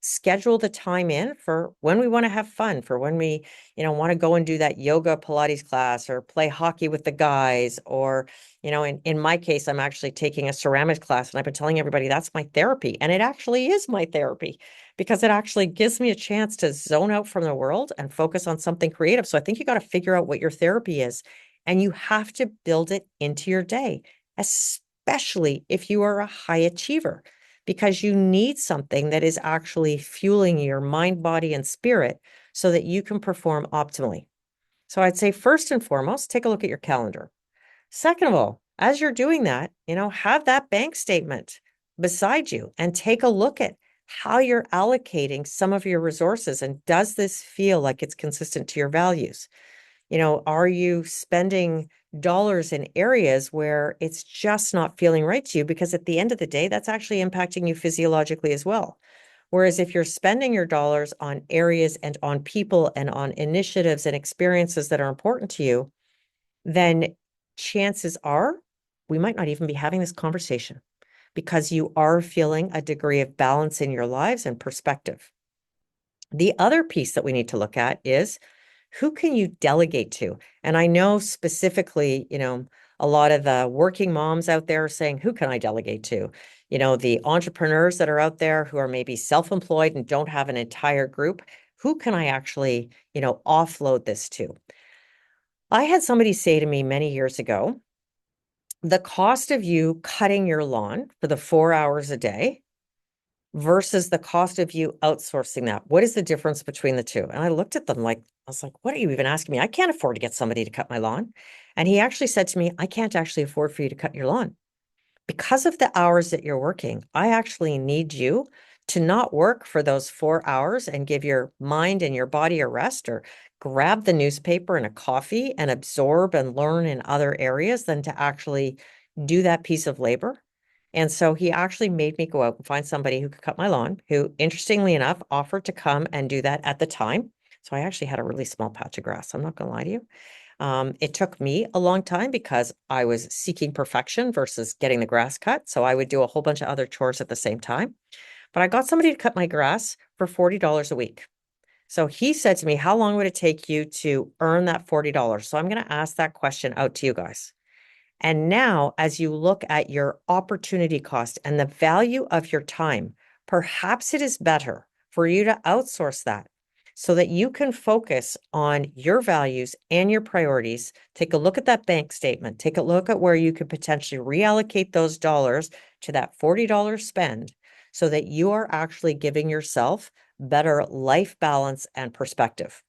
schedule the time in for when we want to have fun, for when we, want to go and do that yoga Pilates class or play hockey with the guys. Or, in my case, I'm actually taking a ceramics class and I've been telling everybody that's my therapy. And it actually is my therapy because it actually gives me a chance to zone out from the world and focus on something creative. So I think you got to figure out what your therapy is and you have to build it into your day, especially if you are a high achiever, because you need something that is actually fueling your mind, body, and spirit so that you can perform optimally. So I'd say first and foremost, take a look at your calendar. Second of all, as you're doing that, have that bank statement beside you and take a look at how you're allocating some of your resources. And does this feel like it's consistent to your values? Are you spending dollars in areas where it's just not feeling right to you? Because at the end of the day, that's actually impacting you physiologically as well. Whereas if you're spending your dollars on areas and on people and on initiatives and experiences that are important to you, then chances are we might not even be having this conversation because you are feeling a degree of balance in your lives and perspective. The other piece that we need to look at is who can you delegate to? And I know specifically, a lot of the working moms out there are saying, who can I delegate to? The entrepreneurs that are out there who are maybe self-employed and don't have an entire group, who can I actually, offload this to? I had somebody say to me many years ago, the cost of you cutting your lawn for the 4 hours a day versus the cost of you outsourcing that. What is the difference between the two? And I looked at them like, I was like, what are you even asking me? I can't afford to get somebody to cut my lawn. And he actually said to me, I can't actually afford for you to cut your lawn. Because of the hours that you're working, I actually need you to not work for those 4 hours and give your mind and your body a rest or grab the newspaper and a coffee and absorb and learn in other areas than to actually do that piece of labor. And so he actually made me go out and find somebody who could cut my lawn, who, interestingly enough, offered to come and do that at the time. So I actually had a really small patch of grass. I'm not going to lie to you. It took me a long time because I was seeking perfection versus getting the grass cut. So I would do a whole bunch of other chores at the same time. But I got somebody to cut my grass for $40 a week. So he said to me, how long would it take you to earn that $40? So I'm going to ask that question out to you guys. And now, as you look at your opportunity cost and the value of your time, perhaps it is better for you to outsource that so that you can focus on your values and your priorities. Take a look at that bank statement. Take a look at where you could potentially reallocate those dollars to that $40 spend so that you are actually giving yourself better life balance and perspective.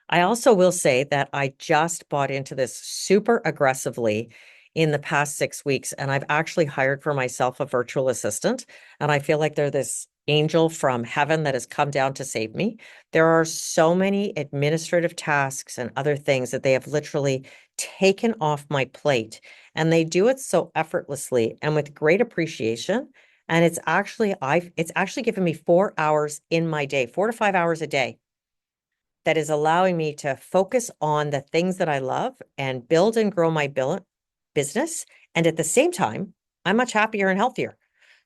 I also will say that I just bought into this super aggressively in the past 6 weeks, and I've actually hired for myself a virtual assistant. And I feel like they're this angel from heaven that has come down to save me. There are so many administrative tasks and other things that they have literally taken off my plate, and they do it so effortlessly and with great appreciation. And it's actually given me 4 hours in my day, 4 to 5 hours a day, that is allowing me to focus on the things that I love and build and grow my business. And at the same time, I'm much happier and healthier.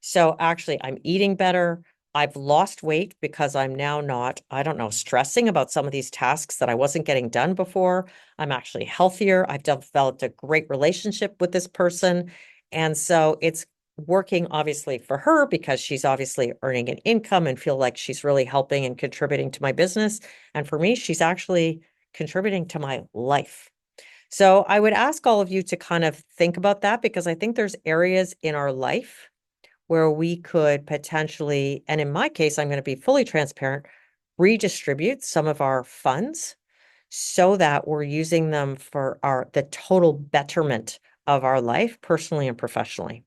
So actually, I'm eating better. I've lost weight because I'm now not, I don't know, stressing about some of these tasks that I wasn't getting done before. I'm actually healthier. I've developed a great relationship with this person. And so it's working obviously for her because she's obviously earning an income and feel like she's really helping and contributing to my business. And for me, she's actually contributing to my life. So I would ask all of you to kind of think about that, because I think there's areas in our life where we could potentially, and in my case, I'm going to be fully transparent, redistribute some of our funds so that we're using them for the total betterment of our life, personally and professionally.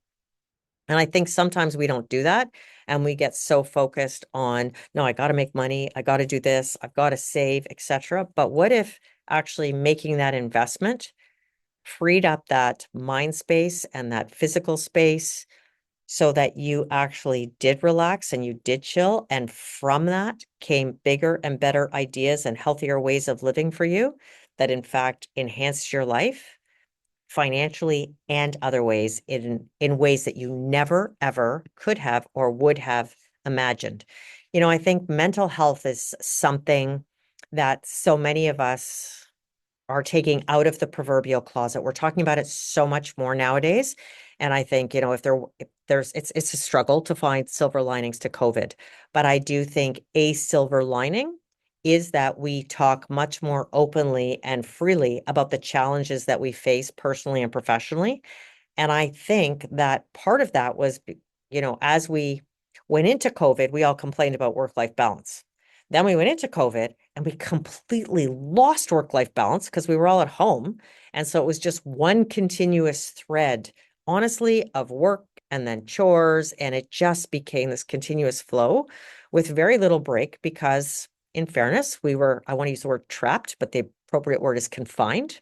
And I think sometimes we don't do that, and we get so focused on, no, I got to make money, I got to do this, I've got to save, etc. But what if actually making that investment freed up that mind space and that physical space so that you actually did relax and you did chill, and from that came bigger and better ideas and healthier ways of living for you that in fact enhanced your life financially and other ways, in ways that you never ever could have or would have imagined. I think mental health is something that so many of us are taking out of the proverbial closet. We're talking about it so much more nowadays. And I think, it's a struggle to find silver linings to COVID. But I do think a silver lining is that we talk much more openly and freely about the challenges that we face personally and professionally. And I think that part of that was, as we went into COVID, we all complained about work-life balance. Then we went into COVID and we completely lost work-life balance because we were all at home. And so it was just one continuous thread, honestly, of work and then chores. And it just became this continuous flow with very little break because, in fairness, I want to use the word trapped, but the appropriate word is confined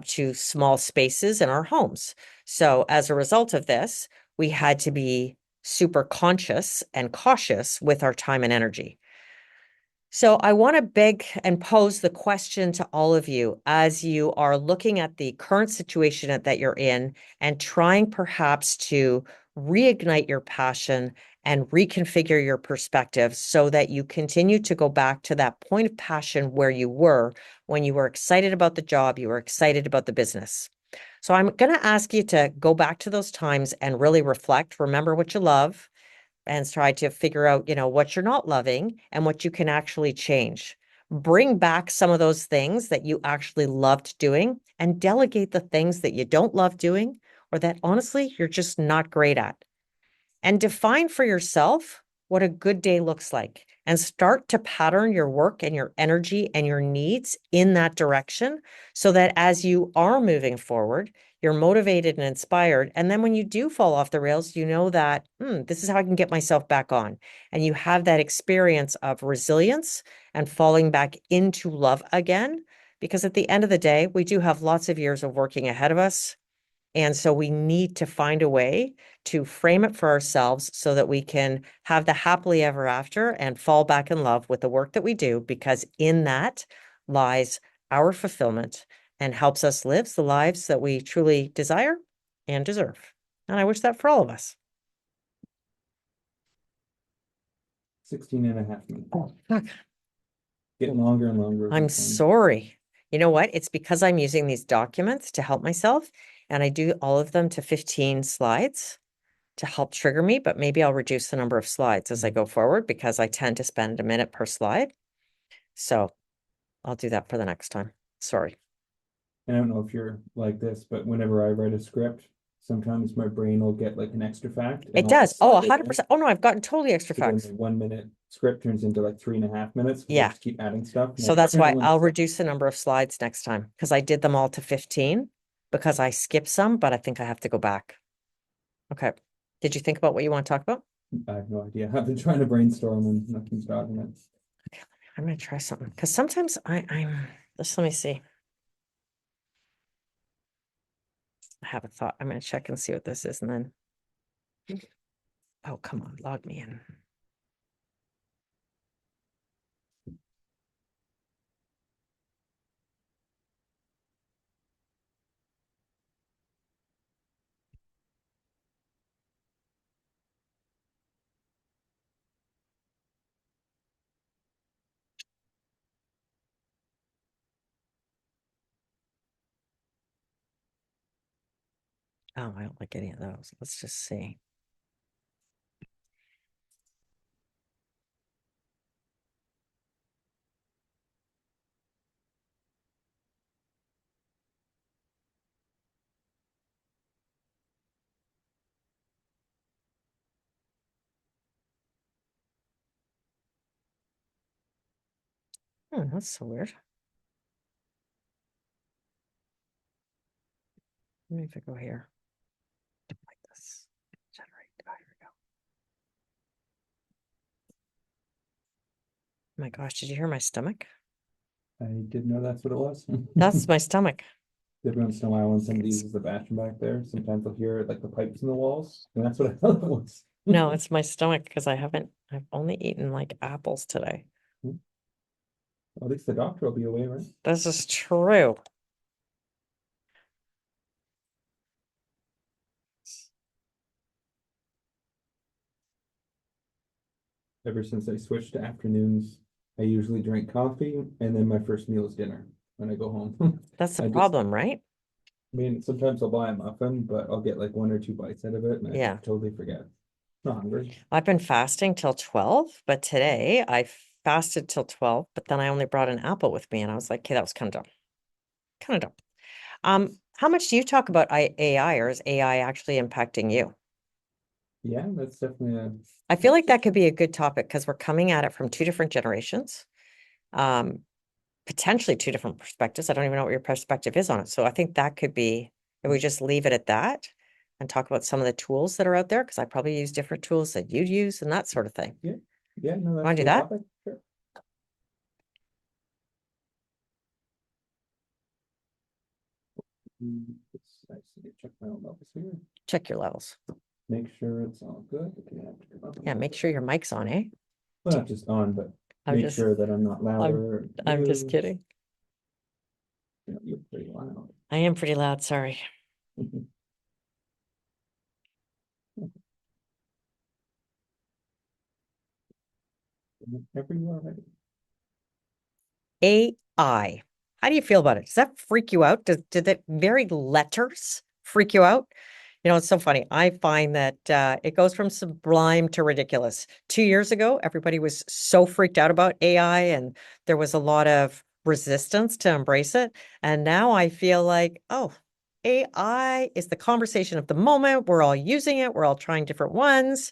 to small spaces in our homes. So as a result of this, we had to be super conscious and cautious with our time and energy. So I want to beg and pose the question to all of you as you are looking at the current situation that you're in and trying perhaps to reignite your passion and reconfigure your perspective so that you continue to go back to that point of passion where you were when you were excited about the job, you were excited about the business. So I'm going to ask you to go back to those times and really reflect, remember what you love, and try to figure out, what you're not loving and what you can actually change. Bring back some of those things that you actually loved doing and delegate the things that you don't love doing or that honestly you're just not great at. And define for yourself what a good day looks like and start to pattern your work and your energy and your needs in that direction so that as you are moving forward, you're motivated and inspired. And then when you do fall off the rails, you know that, this is how I can get myself back on. And you have that experience of resilience and falling back into love again. Because at the end of the day, we do have lots of years of working ahead of us. And so we need to find a way to frame it for ourselves so that we can have the happily ever after and fall back in love with the work that we do, because in that lies our fulfillment and helps us live the lives that we truly desire and deserve. And I wish that for all of us. 16 and a half minutes. Oh, fuck. Getting longer and longer. I'm sorry. You know what? It's because I'm using these documents to help myself, and I do all of them to 15 slides to help trigger me, but maybe I'll reduce the number of slides as I go forward because I tend to spend a minute per slide. So I'll do that for the next time. Sorry. I don't know if you're like this, but whenever I write a script, sometimes my brain will get like an extra fact. It And I'll does. just Oh, slide it in. 100%. Oh no, I've gotten totally extra So then facts. the 1 minute script turns into like 3.5 minutes. I Yeah. just keep adding stuff. So that's why I'll reduce the number of slides next time because I did them all to 15 because I skipped some, but I think I have to go back. Okay. Did you think about what you want to talk about? I have no idea. I've been trying to brainstorm and nothing's driving it. Okay, I'm gonna try something because sometimes I'm just let me see. I have a thought. I'm gonna check and see what this is and then oh come on, log me in. Oh, I don't like any of those. Let's just see. That's so weird. Let me if I go here. Like this. Generate. Oh, here we go. Oh my gosh, did you hear my stomach? I didn't know that's what it was. That's my stomach. Every once in a while, when somebody uses the bathroom back there, sometimes I'll hear like the pipes in the walls, and that's what I thought it was. No, it's my stomach because I've only eaten like apples today. At least the doctor will be away, right? This is true. Ever since I switched to afternoons, I usually drink coffee, and then my first meal is dinner when I go home. That's the I just, problem, right? I mean, sometimes I'll buy a muffin, but I'll get like 1 or 2 bites out of it, and I Yeah. totally forget. Not hungry. I've been fasting till 12, but today I fasted till 12, but then I only brought an apple with me and I was like, okay, that was kind of dumb. Kind of dumb. How much do you talk about AI or is AI actually impacting you? Yeah, that's definitely a I feel like that could be a good topic because we're coming at it from two different generations, potentially two different perspectives. I don't even know what your perspective is on it. So I think that could be, if we just leave it at that and talk about some of the tools that are out there, because I probably use different tools that you'd use and that sort of thing. yeah, no, that's Want to a do good that? topic. Sure. I just need to check my own levels here. Check your levels. Make sure it's all good. Okay, I have to come up Yeah, make sure your mic's on, eh? well, not just on, but I'm make just, sure that I'm not louder. I'm just kidding. You're pretty loud. I am pretty loud, sorry. Whenever you are ready. AI. How do you feel about it? Does that freak you out? Did the very letters freak you out? You know, it's so funny. I find that it goes from sublime to ridiculous. 2 years ago, everybody was so freaked out about AI and there was a lot of resistance to embrace it. And now I feel like, oh, AI is the conversation of the moment. We're all using it. We're all trying different ones.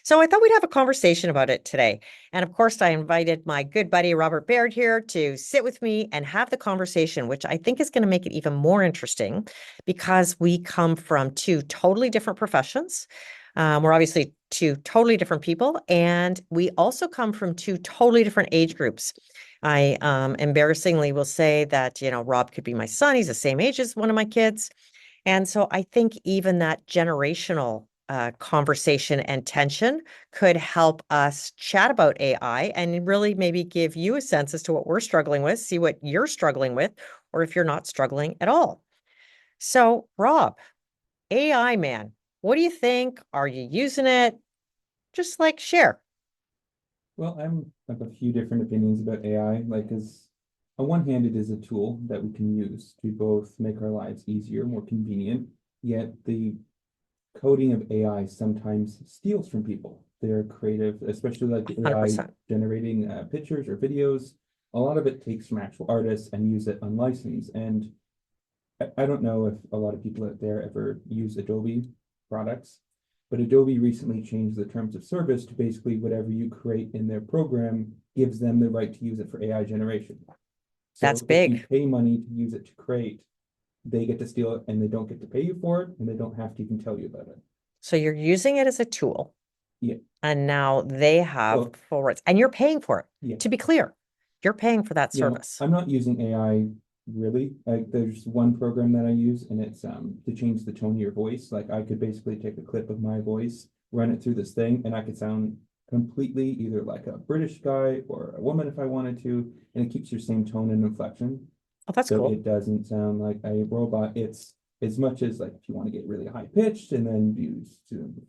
So I thought we'd have a conversation about it today. And of course, I invited my good buddy, Robert Baird, here to sit with me and have the conversation, which I think is going to make it even more interesting because we come from two totally different professions. We're obviously two totally different people, and we also come from two totally different age groups. I embarrassingly will say that, you know, Rob could be my son. He's the same age as one of my kids. And so I think even that generational conversation and tension could help us chat about AI and really maybe give you a sense as to what we're struggling with, see what you're struggling with, or if you're not struggling at all. So, Rob, AI man, what do you think? Are you using it? Just like share. Well, I'm have a few different opinions about AI. Like, as on one hand, it is a tool that we can use to both make our lives easier, more convenient. Yet the coding of AI sometimes steals from people. They're creative, especially like AI 100%. generating pictures or videos. a lot of it takes from actual artists and use it unlicensed. And I don't know if a lot of people out there ever use Adobe products, but Adobe recently changed the terms of service to basically whatever you create in their program gives them the right to use it for AI generation. That's So if you big. pay money to use it to create, they get to steal it and they don't get to pay you for it and they don't have to even tell you about it. So you're using it as a tool, Yeah. and now they have Well, full rights, and you're paying for it. yeah. To be clear, you're paying for that service. I'm not using AI really. Like there's one program that I use and it's to change the tone of your voice. Like I could basically take a clip of my voice, run it through this thing, and I could sound completely either like a British guy or a woman if I wanted to, and it keeps your same tone and inflection. Oh, that's So cool. it doesn't sound like a robot. It's as much as like if you want to get really high pitched and then use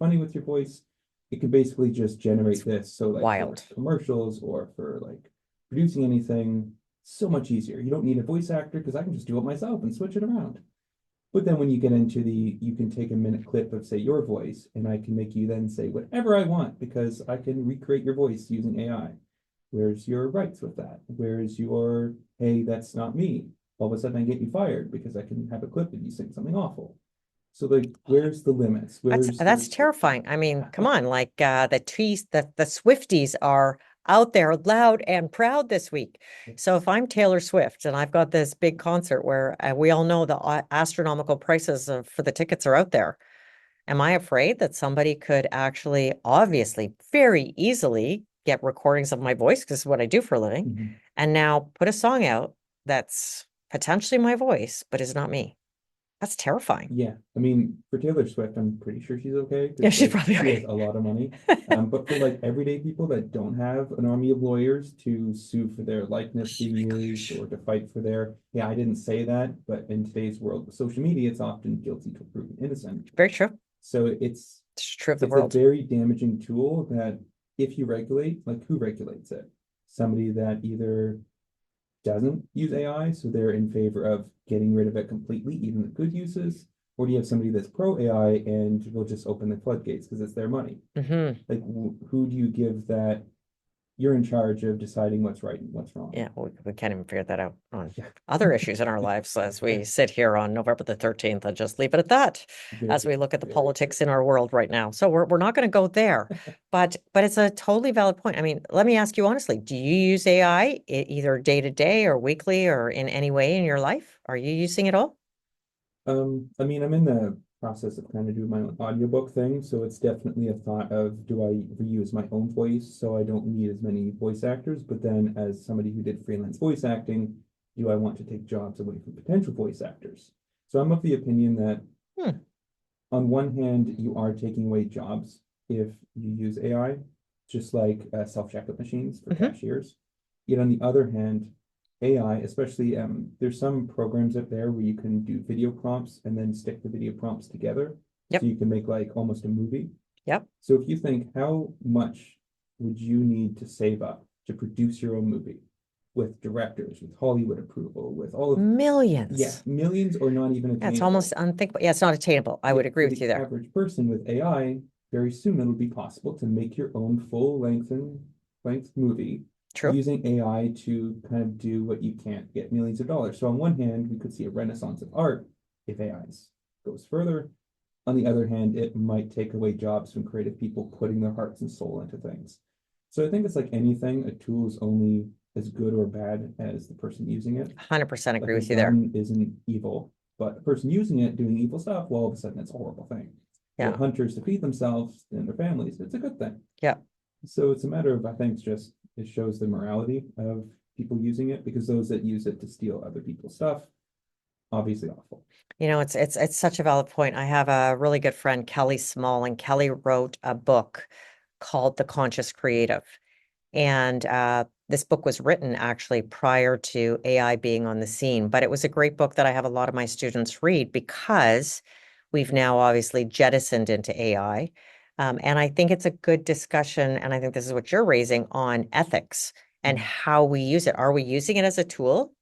funny with your voice, it can basically just generate this. So like for Wild. commercials or for like producing anything, so much easier. You don't need a voice actor because I can just do it myself and switch it around. But then when you get into you can take a minute clip of say your voice and I can make you then say whatever I want because I can recreate your voice using AI. Where's your rights with that? Where's your, hey, that's not me? All of a sudden I get you fired because I can have a clip of you saying something awful. So like, where's the limits? That's terrifying. I mean, come on, like the Swifties are out there loud and proud this week. So if I'm Taylor Swift and I've got this big concert where we all know the astronomical prices for the tickets are out there, am I afraid that somebody could actually, obviously, very easily get recordings of my voice, because this is what I do for a living, Mhm. and now put a song out that's potentially my voice, but is not me? That's terrifying. Yeah, I mean, for Taylor Swift, I'm pretty sure she's okay Yeah, because she's like probably she has okay. a lot of money. But for like everyday people that don't have an army of lawyers to sue for their likeness being Oh my used gosh. or to fight for their, yeah, I didn't say that, but in today's world with social media, it's often guilty till proven innocent. Very true. So It's true of the it's a world. very damaging tool that if you regulate, like who regulates it? Somebody that either doesn't use AI, so they're in favor of getting rid of it completely, even the good uses, or do you have somebody that's pro AI and will just open the floodgates because it's their money? Hmm. Like, who do you give that? You're in charge of deciding what's right and what's Yeah, wrong. we can't even figure that out on Yeah, other issues in our lives as we sit here on November the 13th and just leave it at that as very, we look at the very politics true. in our world right now. So we're not going to go there, but it's a totally valid point. I mean, let me ask you honestly, do you use AI either day to day or weekly or in any way in your life? Are you using it all? I mean, I'm in the process of kind of doing my own audiobook thing, so it's definitely a thought of do I reuse my own voice so I don't need as many voice actors, but then as somebody who did freelance voice acting, do I want to take jobs away from potential voice actors? So I'm of the opinion that Hmm. on one hand, you are taking away jobs if you use AI, just like self-checkout machines for Hmm. cashiers. Yet on the other hand, AI, especially there's some programs out there where you can do video prompts and then stick the video prompts together. So Yep. you can make like almost a movie. Yep. So if you think how much would you need to save up to produce your own movie with directors, with Hollywood approval, with all of, yeah, Millions. millions or not even Yeah, it's almost attainable. unthinkable. Yeah, it's not attainable. I would Yet agree for with the you there. average person with AI, very soon it'll be possible to make your own full length movie True. using AI to kind of do what you can't get millions of dollars. So on one hand, we could see a renaissance of art if AI goes further. On the other hand, it might take away jobs from creative people putting their hearts and soul into things. So I think it's like anything, a tool is only as good or bad as the person using it. 100% Like agree a with you there. gun isn't evil, but the person using it doing evil stuff, well, all of a sudden it's a horrible thing. Yeah. Yet hunters to feed themselves and their families, it's a good thing. Yeah. So it's a matter of, I think, it's just it shows the morality of people using it because those that use it to steal other people's stuff, obviously awful. You know, it's such a valid point. I have a really good friend, Kelly Small, and Kelly wrote a book called The Conscious Creative. And this book was written actually prior to AI being on the scene, but it was a great book that I have a lot of my students read because we've now obviously jettisoned into AI. And I think it's a good discussion, and I think this is what you're raising on ethics and Mm. how we use it. Are we using it as a tool?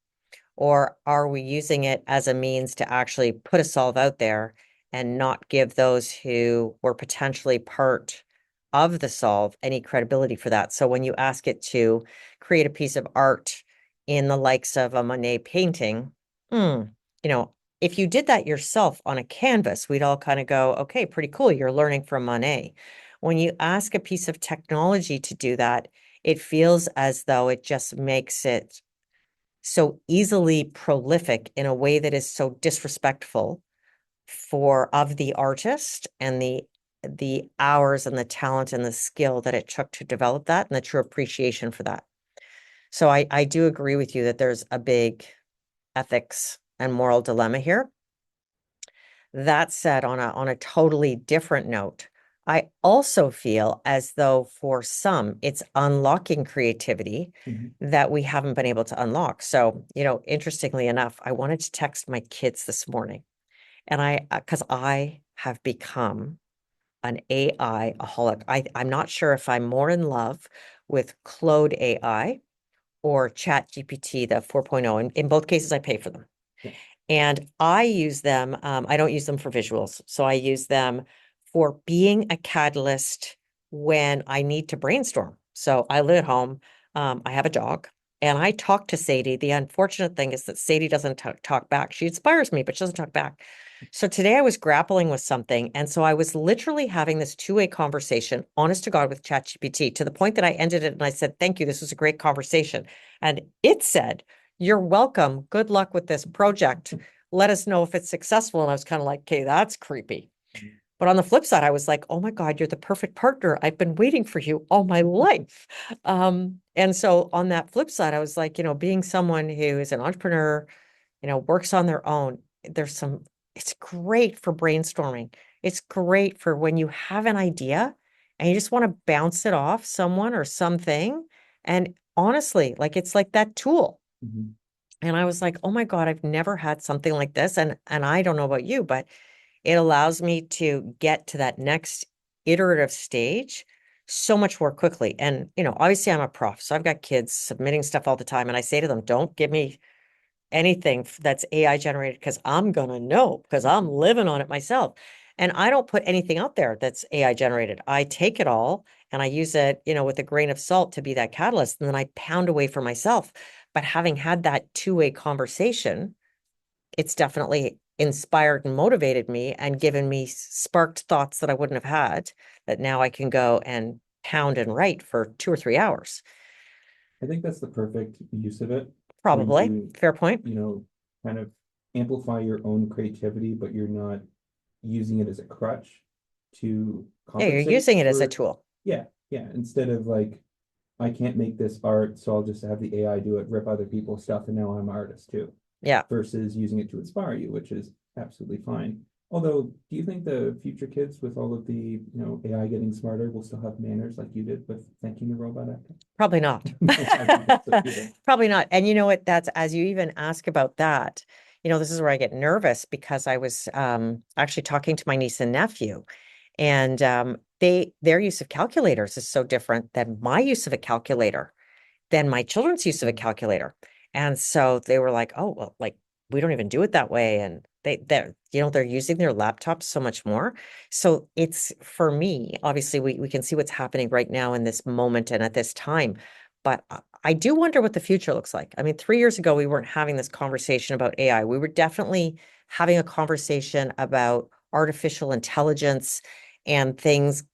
Or are we using it as a means to actually put a solve out there and not give those who were potentially part of the solve any credibility for that? So when you ask it to create a piece of art in the likes of a Monet painting, you know, if you did that yourself on a canvas, we'd all kind of go, okay, pretty cool. You're learning from Monet. When you ask a piece of technology to do that, it feels as though it just makes it so easily prolific in a way that is so disrespectful of the artist and the hours and the talent and the skill that it took to develop that and the true appreciation for that. So I do agree with you that there's a big ethics and moral dilemma here. That said, on a totally different note, I also feel as though for some, it's unlocking creativity that we haven't been able to unlock. So, interestingly enough, I wanted to text my kids this morning, and because I have become an AI-aholic. I'm not sure if I'm more in love with Claude AI or Chat GPT, the 4.0. In both cases, I pay for them. Yeah. And I use them, I don't use them for visuals. So I use them for being a catalyst when I need to brainstorm. So I live at home, I have a dog, and I talk to Sadie. The unfortunate thing is that Sadie doesn't talk back. She inspires me, but she doesn't talk back. So today I was grappling with something. And so I was literally having this two-way conversation, honest to God, with ChatGPT, to the point that I ended it and I said, thank you. This was a great conversation. And it said, you're welcome. Good luck with this project. Let us know if it's successful. And I was kind of like, okay, that's creepy. But on the flip side, I was like, oh my God, you're the perfect partner. I've been waiting for you all my life. And so on that flip side, I was like, being someone who is an entrepreneur, works on their own, it's great for brainstorming. It's great for when you have an idea and you just want to bounce it off someone or something. And honestly, like it's like that tool. And I was like, oh my God, I've never had something like this. And I don't know about you, but it allows me to get to that next iterative stage so much more quickly. And, obviously I'm a prof, so I've got kids submitting stuff all the time. And I say to them, don't give me anything that's AI generated because I'm going to know because I'm living on it myself. And I don't put anything out there that's AI generated. I take it all and I use it, with a grain of salt to be that catalyst. And then I pound away for myself. But having had that two-way conversation, it's definitely inspired and motivated me and given me sparked thoughts that I wouldn't have had that now I can go and pound and write for 2 or 3 hours. I think that's the perfect use of it. Probably. When you, Fair point. kind of amplify your own creativity, but you're not using it as a crutch to Yeah, you're compensate using it as a for, tool. yeah, instead of like, I can't make this art, so I'll just have the AI do it, rip other people's stuff, and now I'm an artist too. Yeah. Versus using it to inspire you, which is absolutely fine. Although, do you think the future kids with all of the, AI getting smarter will still have manners like you did with thanking the robot after? Probably not. Probably not. And you know what? That's as you even ask about that, this is where I get nervous because I was actually talking to my niece and nephew, and their use of calculators is so different than my use of a calculator, than my children's use of a calculator. And so they were like, oh, well, like we don't even do it that way. And they're using their laptops so much more. So it's for me, obviously we can see what's happening right now in this moment and at this time. But I do wonder what the future looks like. I mean, 3 years ago, we weren't having this conversation about AI. We were definitely having a conversation about artificial intelligence and things,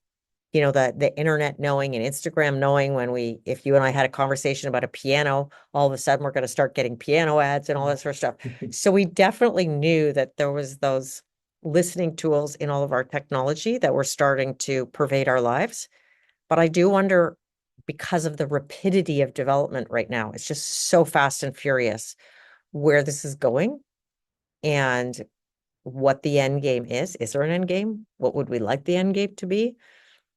the internet knowing and Instagram knowing if you and I had a conversation about a piano, all of a sudden we're going to start getting piano ads and all that sort of stuff. So we definitely knew that there was those listening tools in all of our technology that were starting to pervade our lives. But I do wonder, because of the rapidity of development right now, it's just so fast and furious where this is going and what the end game is. Is there an end game? What would we like the end game to be?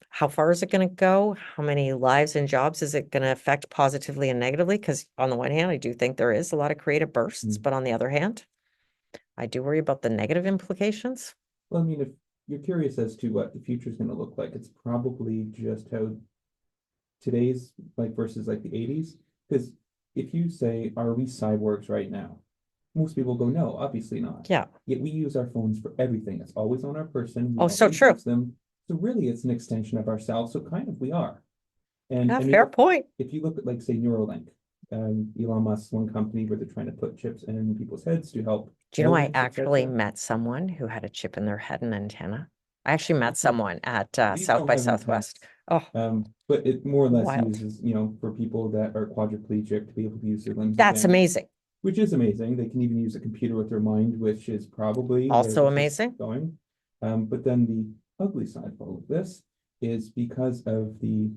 How far is it going to go? How many lives and jobs is it going to affect positively and negatively? Because on the one hand, I do think there is a lot of creative bursts, but on the other hand, I do worry about the negative implications. Well, I mean, if you're curious as to what the future is going to look like, it's probably just how today's like versus like the 80s. Because if you say, are we cyborgs right now? Most people go, no, obviously not. Yeah. Yet we use our phones for everything. It's always on our person. We Oh, so always true. use them. So really, it's an extension of ourselves. So kind of we are. And Yeah, I mean, fair point. if you look at like say Neuralink, Elon Musk's one company where they're trying to put chips in people's heads to help Do you know I elders, actually etc. met someone who had a chip in their head and antenna? I actually met Okay. someone at These South don't by have Southwest. antennas. Oh, But it more or less wild. uses, for people that are quadriplegic to be able to use their limbs That's again, amazing. which is amazing. They can even use a computer with their mind, which is probably where Also this is amazing. going. But then the ugly side of all of this is because of the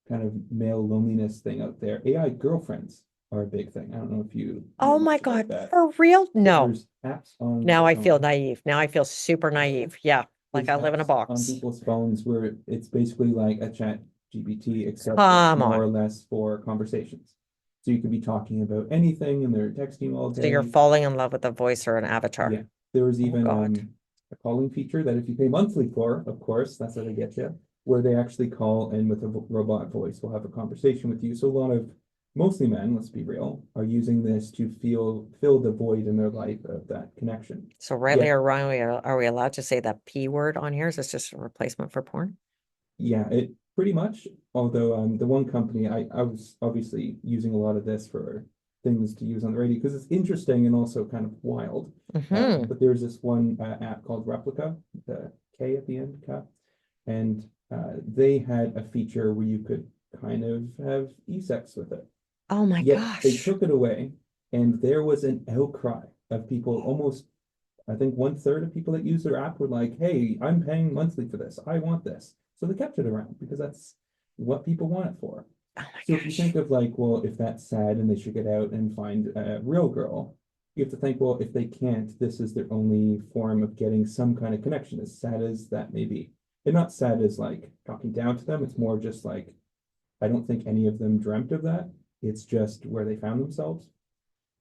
kind of male loneliness thing out there. AI girlfriends are a big thing. I don't know if you know Oh my much about God, that, for real? but No. there's apps on Now the I feel phone. naive. Now I feel super naive. Yeah, like There's I live in a apps on box. people's phones where it's basically like a chat GPT, except it's Come more on. or less for conversations. So you could be talking about anything and they're texting all So you're day. falling in love with a voice or an avatar. Yeah. There was Oh even God. a calling feature that if you pay monthly for, of course, that's how they get you, where they actually call and with a robot voice will have a conversation with you. So a lot of mostly men, let's be real, are using this to fill the void in their life of that connection. So rightly Yet or wrongly, are we allowed to say that P word on here? Is this just a replacement for porn? yeah, it pretty much. Although the one company I was obviously using a lot of this for things to use on the radio because it's interesting and also kind of wild. Mm-hmm. But there's this one app called Replica, the K at the end, and they had a feature where you could kind of have e-sex with it. Oh my Yet they gosh. took it away, and there was an outcry of people almost I think one third of people that use their app were like, hey, I'm paying monthly for this. I want this. So they kept it around because that's what people want it for. Oh my So if you think gosh. of like, well, if that's sad and they should get out and find a real girl, you have to think, well, if they can't, this is their only form of getting some kind of connection, as sad as that may be. And not sad as like talking down to them. It's more just like, I don't think any of them dreamt of that. It's just where they found themselves.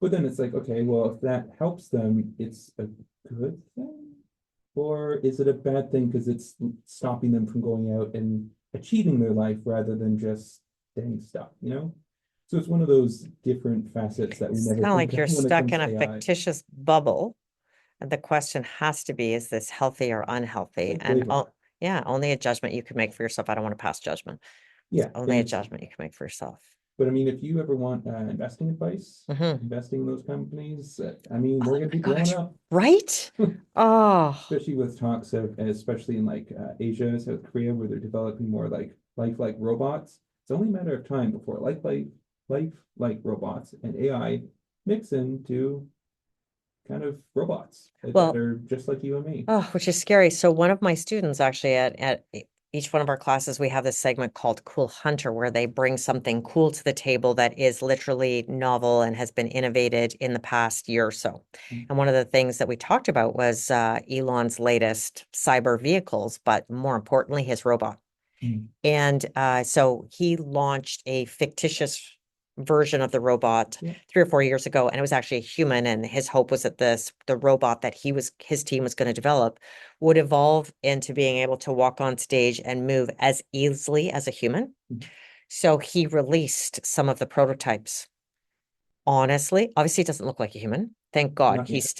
But then it's like, okay, well, if that helps them, it's a good thing? Or is it a bad thing because it's stopping them from going out and achieving their life rather than just staying stuck? So it's one of those different facets that we It's never kind of think like of you're when it stuck comes in to a AI. fictitious bubble. And the question has to be, is this healthy or It's unhealthy? like And flavor. oh, yeah, only a judgment you can make for yourself. I don't want to pass judgment. It's Yeah. only a And judgment you can make for yourself. but I mean, if you ever want investing advice, Hmm. investing in those companies, I mean, they're Oh going to my be blowing gosh. up. Right? Oh, Especially with talks of, especially in like Asia, South Korea, where they're developing more like lifelike robots. It's only a matter of time before lifelike robots and AI mix into kind of robots that well, are just like you and me. oh, which is scary. So one of my students actually at each one of our classes, we have this segment called Cool Hunter, where they bring something cool to the table that is literally novel and has been innovated in the past year or so. And one of the things that we talked about was Elon's latest cyber vehicles, but more importantly, his robot. Mm. And so he launched a fictitious version of the robot Yeah. 3 or 4 years ago, and it was actually a human. And his hope was that the robot that his team was going to develop would evolve into being able to walk on stage and move as easily as a human. Mm. So he released some of the prototypes. Honestly, obviously, it doesn't look like a human. Thank God Not yet.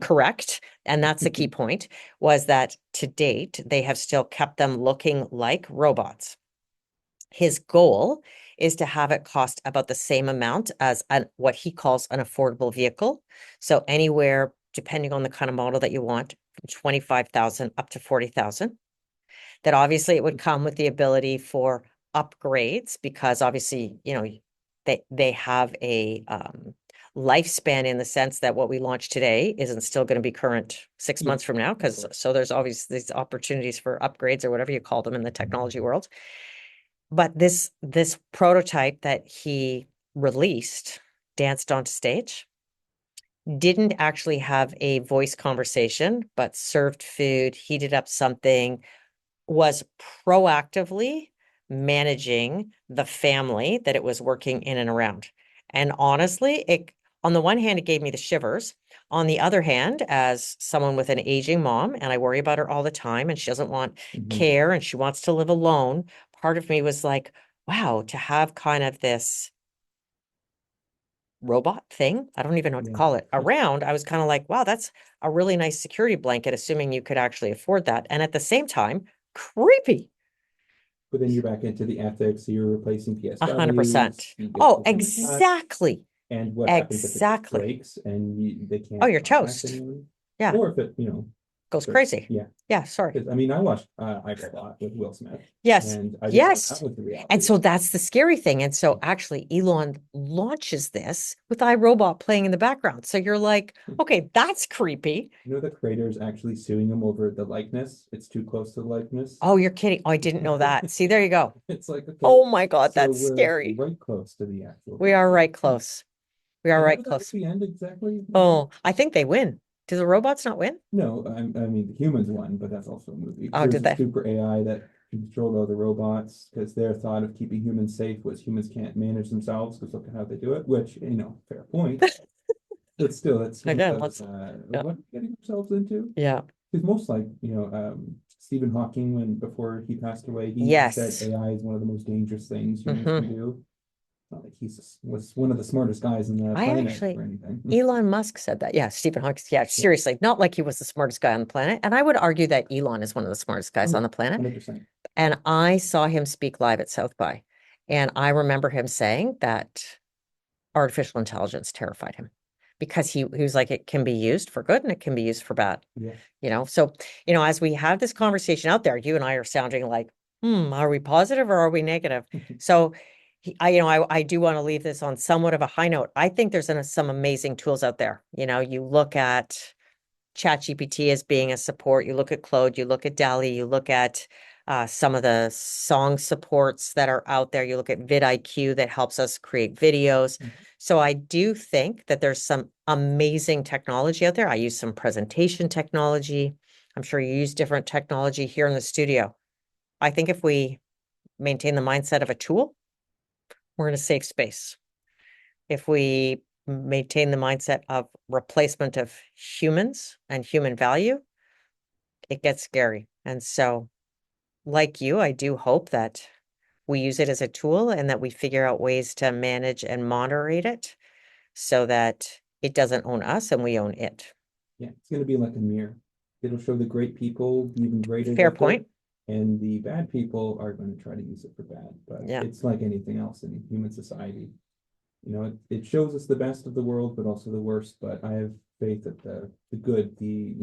correct. And that's the key point was that to date, they have still kept them looking like robots. His goal is to have it cost about the same amount as what he calls an affordable vehicle. So anywhere, depending on the kind of model that you want, from 25,000 up to 40,000. That obviously it would come with the ability for upgrades because obviously, they have a lifespan in the sense that what we launch today isn't still going to be current six Yeah, months from now. of Because course. so there's obviously these opportunities for upgrades or whatever you call them in the technology world. But this prototype that he released, danced onto stage, didn't actually have a voice conversation, but served food, heated up something, was proactively managing the family that it was working in and around. And honestly, it on the one hand, it gave me the shivers. On the other hand, as someone with an aging mom, and I worry about her all the time, and she doesn't want Mhm. care and she wants to live alone, part of me was like, wow, to have kind of this robot thing, I don't even know what to Yeah. call it, around, I was kind of like, wow, that's a really nice security blanket, assuming you could actually afford that. And at the same time, creepy. But then you're back into the ethics, so you're replacing 100%. PSWs, you get Oh, open touch, exactly. and what happens if it Exactly. breaks and they Oh, can't you're contact toast. anyone? Yeah. Or if it, Goes but crazy. yeah, Yeah. Sorry. because I mean, I watched iRobot with Will Smith, Yes. and I didn't know that Yes. was the And reality. so that's the scary thing. And so actually, Elon launches this with iRobot playing in the background. So you're like, okay, that's creepy. The creator's actually suing him over the likeness. It's too close to the likeness. Oh, you're kidding. Oh, I didn't know that. See, there you go. It's like, okay, Oh my God, so that's we're scary. right close to the actual We are reality. right close. We are And how right does that close. movie end exactly? Oh, I think they win. Do the robots not win? No, I mean the humans won, but that's also a movie. Oh, There's did a they? super AI that controlled all the robots because their thought of keeping humans safe was humans can't manage themselves because look at how they do it, which, fair point. But still, it's one of Again, those, let's, yeah. what are we getting ourselves into? Yeah. Because most like, Stephen Hawking, when before he passed away, he said Yes. AI is one of the most dangerous things humans can Hmm. do. Not like was one of the smartest guys on the I planet actually, or anything. Elon Musk said that. Yeah, Stephen Hawking. Yeah, seriously, not like he was the smartest guy on the planet. And I would argue that Elon is one of the smartest guys on the planet. 100%. And I saw him speak live at South by, and I remember him saying that artificial intelligence terrified him because he was like, it can be used for good and it can be used for bad. Yeah. So, as we have this conversation out there, you and I are sounding like, are we positive or are we negative? So I do want to leave this on somewhat of a high note. I think there's some amazing tools out there. You look at ChatGPT as being a support. You look at Claude, you look at DALL-E, you look at some of the song supports that are out there. You look at vidIQ that helps us create videos. Mhm. So I do think that there's some amazing technology out there. I use some presentation technology. I'm sure you use different technology here in the studio. I think if we maintain the mindset of a tool, we're in a safe space. If we maintain the mindset of replacement of humans and human value, it gets scary. And so, like you, I do hope that we use it as a tool and that we figure out ways to manage and moderate it so that it doesn't own us and we own it. Yeah, it's going to be like a mirror. It'll show the great people even greater Fair than good, point. and the bad people are going to try to use it for bad. But Yeah. it's like anything else in human society. It shows us the best of the world, but also the worst. But I have faith that the good, the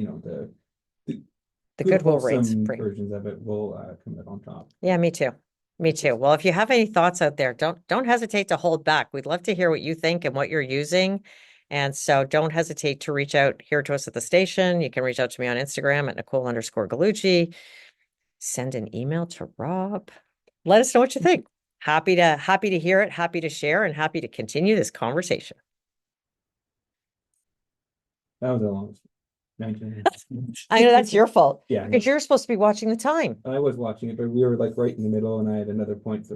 The good, good will reign wholesome supreme. versions of it will come out on top. Yeah, me too. Me too. Well, if you have any thoughts out there, don't hesitate to hold back. We'd love to hear what you think and what you're using. And so don't hesitate to reach out here to us at the station. You can reach out to me on Instagram at Nicole_Galucci. Send an email to Rob. Let us know what you think. Happy to hear it, happy to share, and happy to continue this conversation. That was a long 19 minutes. I know that's your fault Yeah, because you're supposed to be watching the time. I was watching it, but we were like right in the middle, and I had another point. So